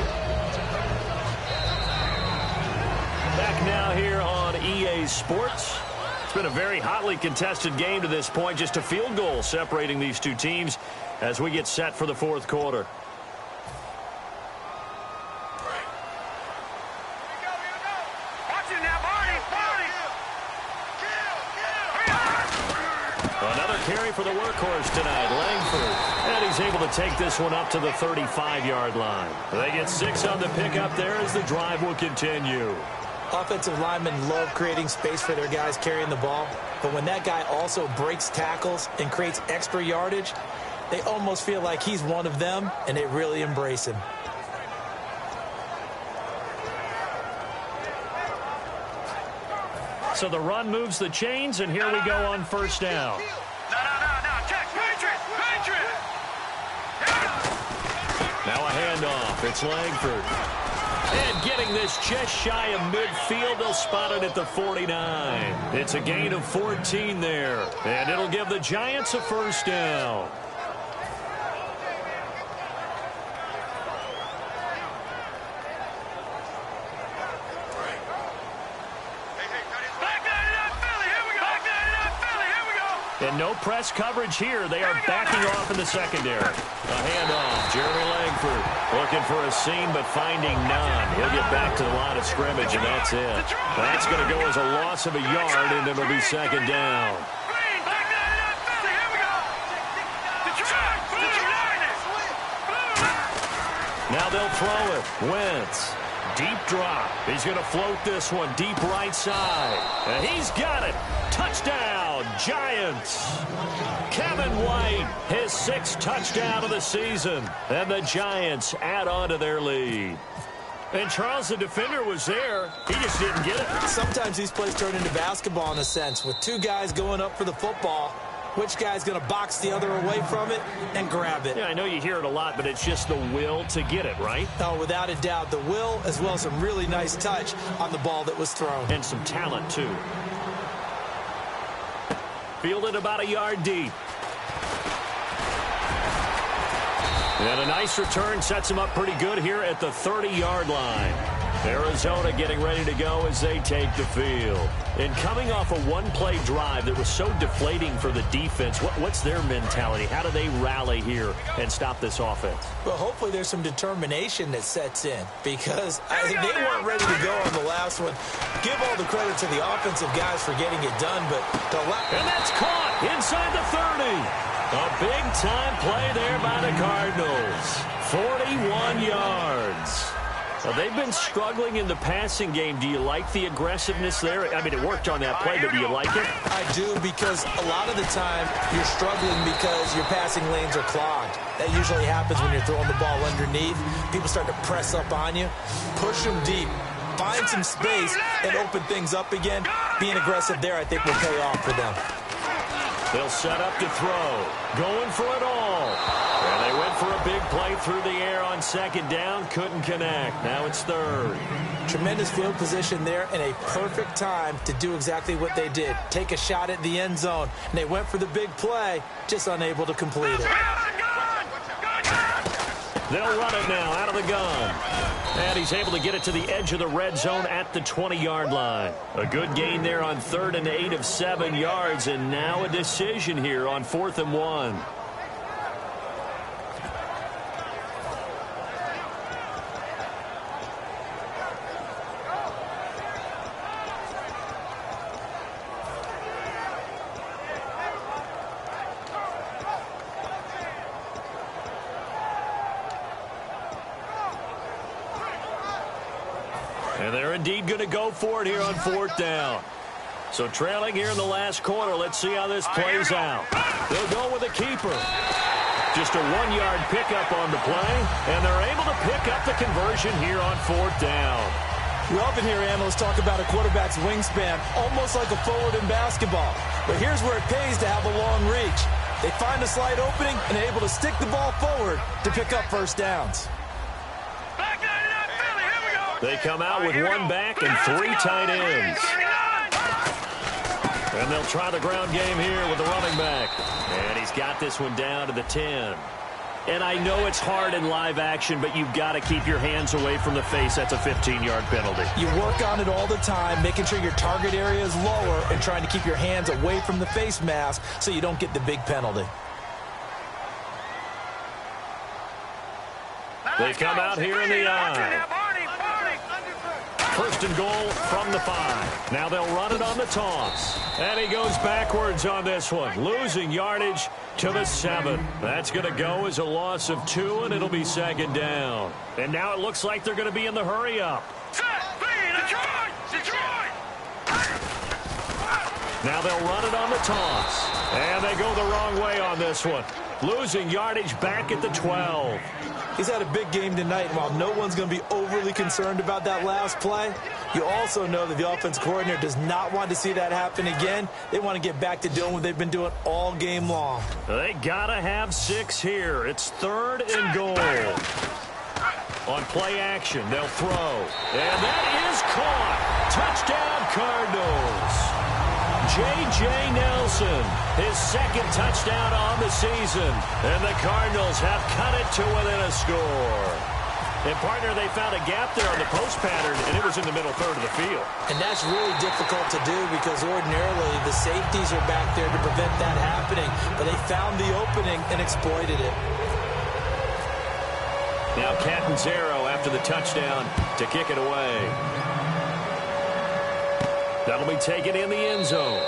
Back now here on EA Sports. It's been a very hotly contested game to this point. Just a field goal separating these two teams as we get set for the 4th quarter. Another carry for the workhorse tonight, Langford. And he's able to take this one up to the 35-yard line. They get 6 on the pickup there as the drive will continue. Offensive linemen love creating space for their guys carrying the ball. But when that guy also breaks tackles and creates extra yardage, they almost feel like he's one of them, and they really embrace him. So the run moves the chains, and here we go on 1st down. Now a handoff. It's Langford. And getting this just shy of midfield, they'll spot it at the 49. It's a gain of 14 there, and it'll give the Giants a 1st down. And no press coverage here. They are backing off in the secondary. A handoff. Jeremy Langford looking for a seam, but finding none. He'll get back to the line of scrimmage, and that's it. That's going to go as a loss of a yard, and it'll be 2nd down. Now they'll throw it. Wentz. Deep drop. He's going to float this one deep right side. And he's got it. Touchdown, Giants. Kevin White, his 6th touchdown of the season. And the Giants add on to their lead. And Charles, the defender, was there. He just didn't get it. Sometimes these plays turn into basketball in a sense, with 2 guys going up for the football. Which guy's going to box the other away from it and grab it? Yeah, I know you hear it a lot, but it's just the will to get it, right? Oh, without a doubt. The will, as well as some really nice touch on the ball that was thrown. And some talent, too. Fielded about a yard deep. And a nice return sets him up pretty good here at the 30-yard line. Arizona getting ready to go as they take the field. And coming off a one-play drive that was so deflating for the defense, what's their mentality? How do they rally here and stop this offense? Well, hopefully there's some determination that sets in because they weren't ready to go on the last one. Give all the credit to the offensive guys for getting it done, but and that's caught inside the 30. A big-time play there by the Cardinals. 41 yards. Well, they've been struggling in the passing game. Do you like the aggressiveness there? I mean, it worked on that play, but do you like it? I do, because a lot of the time you're struggling because your passing lanes are clogged. That usually happens when you're throwing the ball underneath. People start to press up on you. Push them deep. Find some space and open things up again. Being aggressive there, I think, will pay off for them. They'll set up to throw. Going for it all. And they went for a big play through the air on second down. Couldn't connect. Now it's third. Tremendous field position there and a perfect time to do exactly what they did. Take a shot at the end zone. And they went for the big play, just unable to complete it. They'll run it now out of the gun. And he's able to get it to the edge of the red zone at the 20-yard line. A good gain there on 3rd and 8 of 7 yards. And now a decision here on 4th and 1. And they're indeed going to go for it here on 4th down. So trailing here in the last quarter. Let's see how this plays out. They'll go with a keeper. Just a 1-yard pickup on the play. And they're able to pick up the conversion here on 4th down. You often hear analysts talk about a quarterback's wingspan, almost like a forward in basketball. But here's where it pays to have a long reach. They find a slight opening and are able to stick the ball forward to pick up first downs. They come out with one back and 3 tight ends. And they'll try the ground game here with the running back. And he's got this one down to the 10. And I know it's hard in live action, but you've got to keep your hands away from the face. That's a 15-yard penalty. You work on it all the time, making sure your target area is lower and trying to keep your hands away from the face mask so you don't get the big penalty. They come out here in the eye. 1st and goal from the 5. Now they'll run it on the toss. And he goes backwards on this one, losing yardage to the 7. That's going to go as a loss of 2, and it'll be 2nd down. And now it looks like they're going to be in the hurry-up. Now they'll run it on the toss. And they go the wrong way on this one, losing yardage back at the 12. He's had a big game tonight, and while no one's going to be overly concerned about that last play, you also know that the offense coordinator does not want to see that happen again. They want to get back to doing what they've been doing all game long. They got to have 6 here. It's 3rd and goal. On play action, they'll throw. And that is caught. Touchdown, Cardinals. J.J. Nelson, his 2nd touchdown on the season. And the Cardinals have cut it to within a score. And, partner, they found a gap there on the post pattern, and it was in the middle 3rd of the field. And that's really difficult to do because ordinarily the safeties are back there to prevent that happening. But they found the opening and exploited it. Now Catanzaro after the touchdown to kick it away. That'll be taken in the end zone.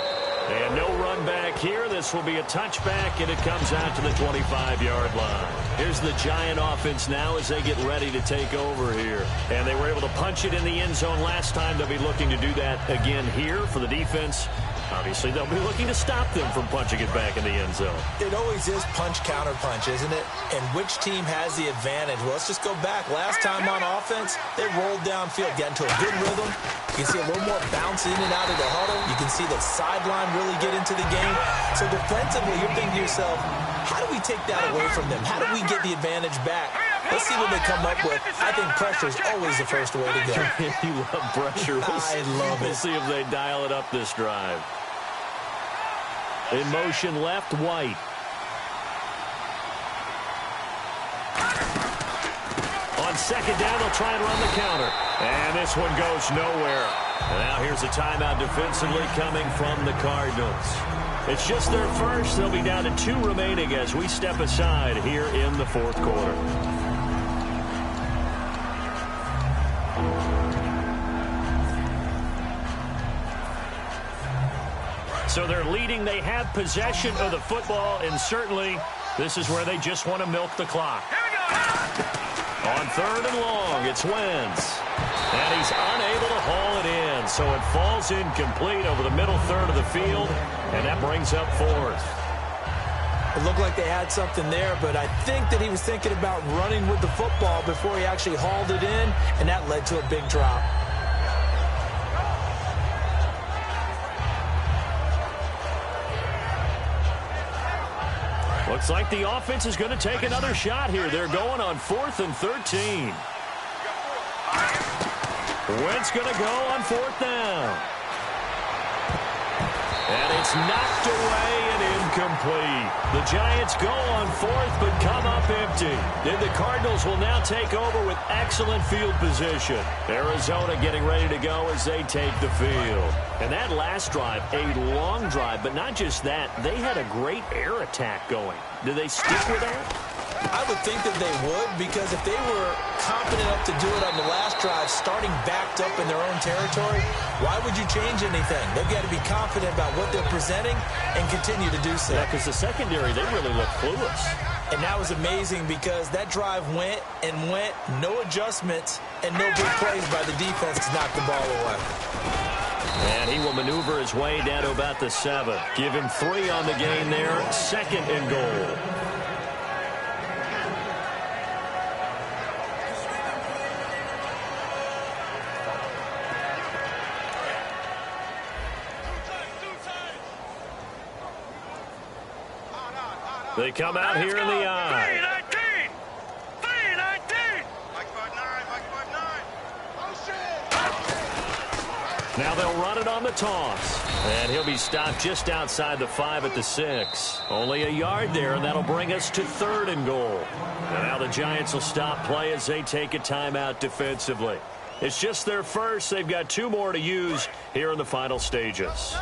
And no run back here. This will be a touchback, and it comes out to the 25-yard line. Here's the Giant offense now as they get ready to take over here. And they were able to punch it in the end zone last time. They'll be looking to do that again here for the defense. Obviously, they'll be looking to stop them from punching it back in the end zone. It always is punch-counter-punch, isn't it? And which team has the advantage? Well, let's just go back. Last time on offense, they rolled downfield, got into a good rhythm. You can see a little more bounce in and out of the huddle. You can see the sideline really get into the game. So defensively, you're thinking to yourself, how do we take that away from them? How do we get the advantage back? Let's see what they come up with. I think pressure is always the first way to go. You love pressure. I love it. We'll see if they dial it up this drive. In motion left, White. On second down, they'll try and run the counter. And this one goes nowhere. And now here's a timeout defensively coming from the Cardinals. It's just their first. They'll be down to 2 remaining as we step aside here in the fourth quarter. So they're leading. They have possession of the football, and certainly this is where they just want to milk the clock. On third and long, it's Wentz. And he's unable to haul it in, so it falls incomplete over the middle third of the field, and that brings up fourth. It looked like they had something there, but I think that he was thinking about running with the football before he actually hauled it in, and that led to a big drop. Looks like the offense is going to take another shot here. They're going on 4th and 13. Wentz going to go on 4th down. And it's knocked away and incomplete. The Giants go on 4th but come up empty. Then the Cardinals will now take over with excellent field position. Arizona getting ready to go as they take the field. And that last drive, a long drive, but not just that. They had a great air attack going. Do they stick with that? I would think that they would, because if they were confident enough to do it on the last drive, starting backed up in their own territory, why would you change anything? They've got to be confident about what they're presenting and continue to do so. Yeah, because the secondary, they really look clueless. And that was amazing because that drive went and went, no adjustments, and no big plays by the defense to knock the ball away. And he will maneuver his way down to about the 7. Give him 3 on the game there, 2nd and goal. They come out here in the eye. 3-19. Now they'll run it on the toss. And he'll be stopped just outside the 5 at the 6. Only a yard there, and that'll bring us to 3rd and goal. And now the Giants will stop play as they take a timeout defensively. It's just their first. They've got 2 more to use here in the final stages.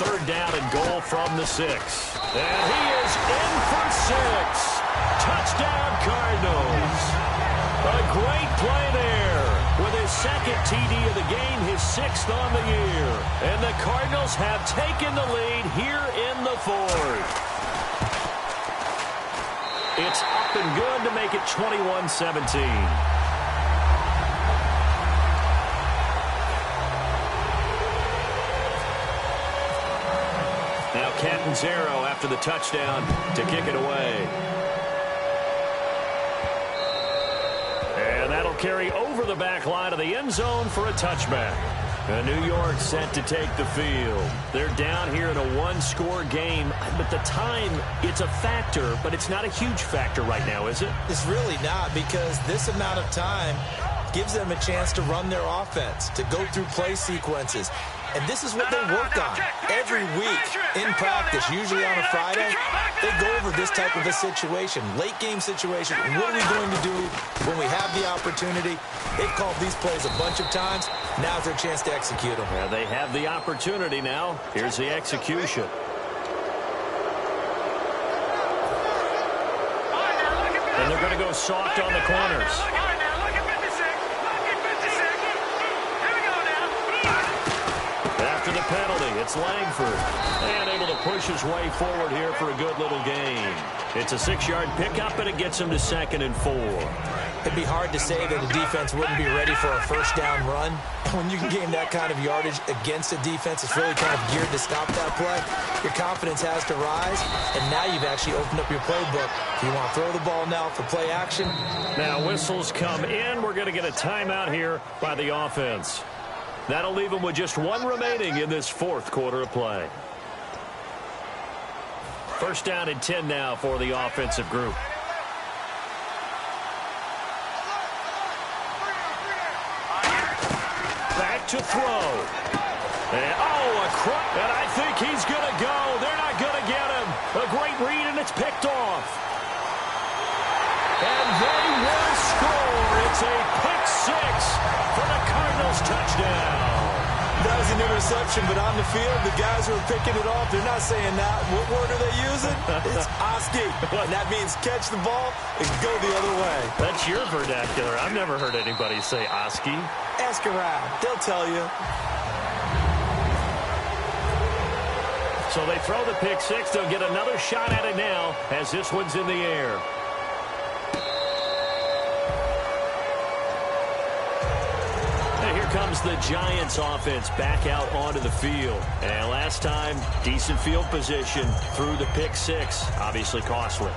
Third down and goal from the 6. And he is in for 6. Touchdown, Cardinals. A great play there with his 2nd TD of the game, his 6th on the year. And the Cardinals have taken the lead here in the 4th. It's up and good to make it 21-17. Now Catanzaro after the touchdown to kick it away. And that'll carry over the back line of the end zone for a touchback. And New York set to take the field. They're down here in a 1-score game. But the time, it's a factor, but it's not a huge factor right now, is it? It's really not, because this amount of time gives them a chance to run their offense, to go through play sequences. And this is what they work on every week in practice, usually on a Friday. They go over this type of a situation, late game situation. What are we going to do when we have the opportunity? They've called these plays a bunch of times. Now's their chance to execute them. Yeah, they have the opportunity now. Here's the execution. And they're going to go soft on the corners. After the penalty, it's Langford. And able to push his way forward here for a good little gain. It's a 6-yard pickup, and it gets him to 2nd and 4. It'd be hard to say that a defense wouldn't be ready for a first down run. When you can gain that kind of yardage against a defense that's really kind of geared to stop that play, your confidence has to rise, and now you've actually opened up your playbook. Do you want to throw the ball now for play action? Now whistles come in. We're going to get a timeout here by the offense. That'll leave them with just 1 remaining in this 4th quarter of play. First down and 10 now for the offensive group. Back to throw. And I think he's going to go. They're not going to get him. A great read, and it's picked off. And they will score. It's a pick six for the Cardinals touchdown. That was an interception, but on the field, the guys who are picking it off, they're not saying that. What word are they using? It's Oski. And that means catch the ball and go the other way. That's your vernacular. I've never heard anybody say Oski. Ask around. They'll tell you. So they throw the pick six. They'll get another shot at it now as this one's in the air. Comes the Giants offense back out onto the field. And last time, decent field position through the pick six. Obviously costly.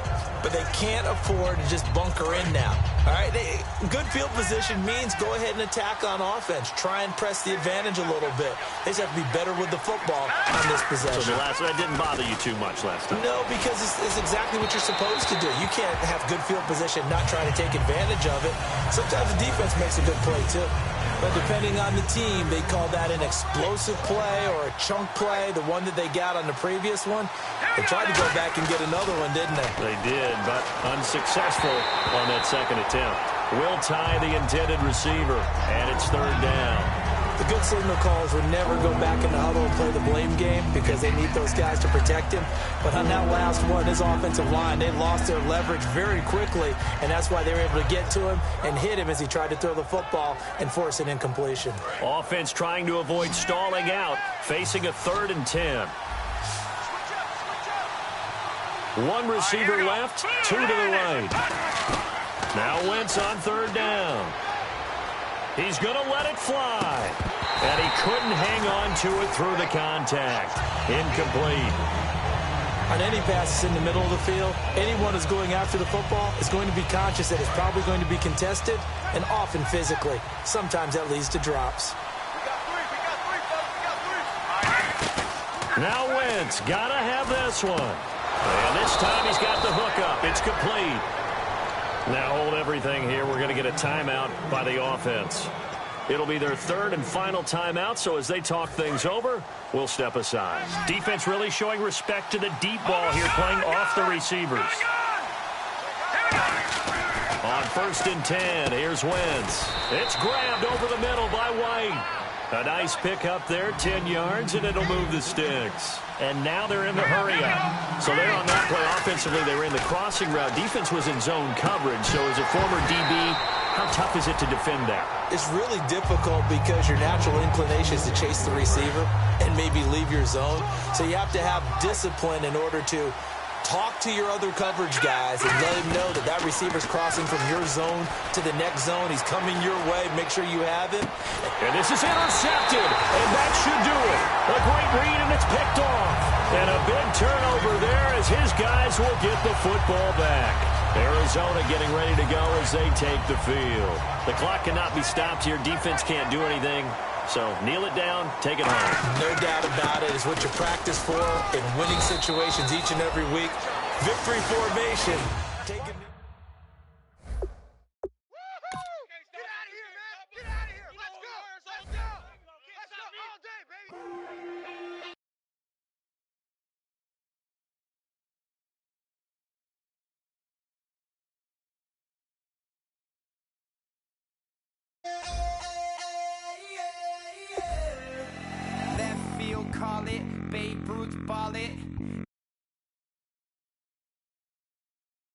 But they can't afford to just bunker in now. All right, good field position means go ahead and attack on offense. Try and press the advantage a little bit. They just have to be better with the football on this possession. So that didn't bother you too much last time? No, because it's exactly what you're supposed to do. You can't have good field position, not try to take advantage of it. Sometimes the defense makes a good play, too. But depending on the team, they call that an explosive play or a chunk play, the one that they got on the previous one. They tried to go back and get another one, didn't they? They did, but unsuccessful on that second attempt. Will tie the intended receiver, and it's third down. The good signal calls would never go back in the huddle and play the blame game because they need those guys to protect him. But on that last one, his offensive line, they lost their leverage very quickly, and that's why they were able to get to him and hit him as he tried to throw the football and force an incompletion. Offense trying to avoid stalling out, facing a 3rd and 10. One receiver left, two to the right. Now Wentz on 3rd down. He's going to let it fly. And he couldn't hang on to it through the contact. Incomplete. On any passes in the middle of the field, anyone who's going after the football is going to be conscious that it's probably going to be contested and often physically. Sometimes that leads to drops. Now Wentz got to have this one. And this time he's got the hook up. It's complete. Now hold everything here. We're going to get a timeout by the offense. It'll be their 3rd and final timeout, so as they talk things over, we'll step aside. Defense really showing respect to the deep ball here, playing off the receivers. On 1st and 10, here's Wentz. It's grabbed over the middle by White. A nice pick up there, 10 yards, and it'll move the sticks. And now they're in the hurry-up. So they're on that play. Offensively, they were in the crossing route. Defense was in zone coverage. So as a former DB, how tough is it to defend that? It's really difficult because your natural inclination is to chase the receiver and maybe leave your zone. So you have to have discipline in order to talk to your other coverage guys and let him know that that receiver's crossing from your zone to the next zone. He's coming your way. Make sure you have him. And this is intercepted, and that should do it. A great read, and it's picked off. And a big turnover there as his guys will get the football back. Arizona getting ready to go as they take the field. The clock cannot be stopped here. Defense can't do anything. So kneel it down, take it home. No doubt about it. It's what you practice for in winning situations each and every week. Victory formation. Take it. Get out of here, man. Get out of here. Let's go. Let's go. Let's go all day, baby. Left field, call it. Babe Ruth, ball it.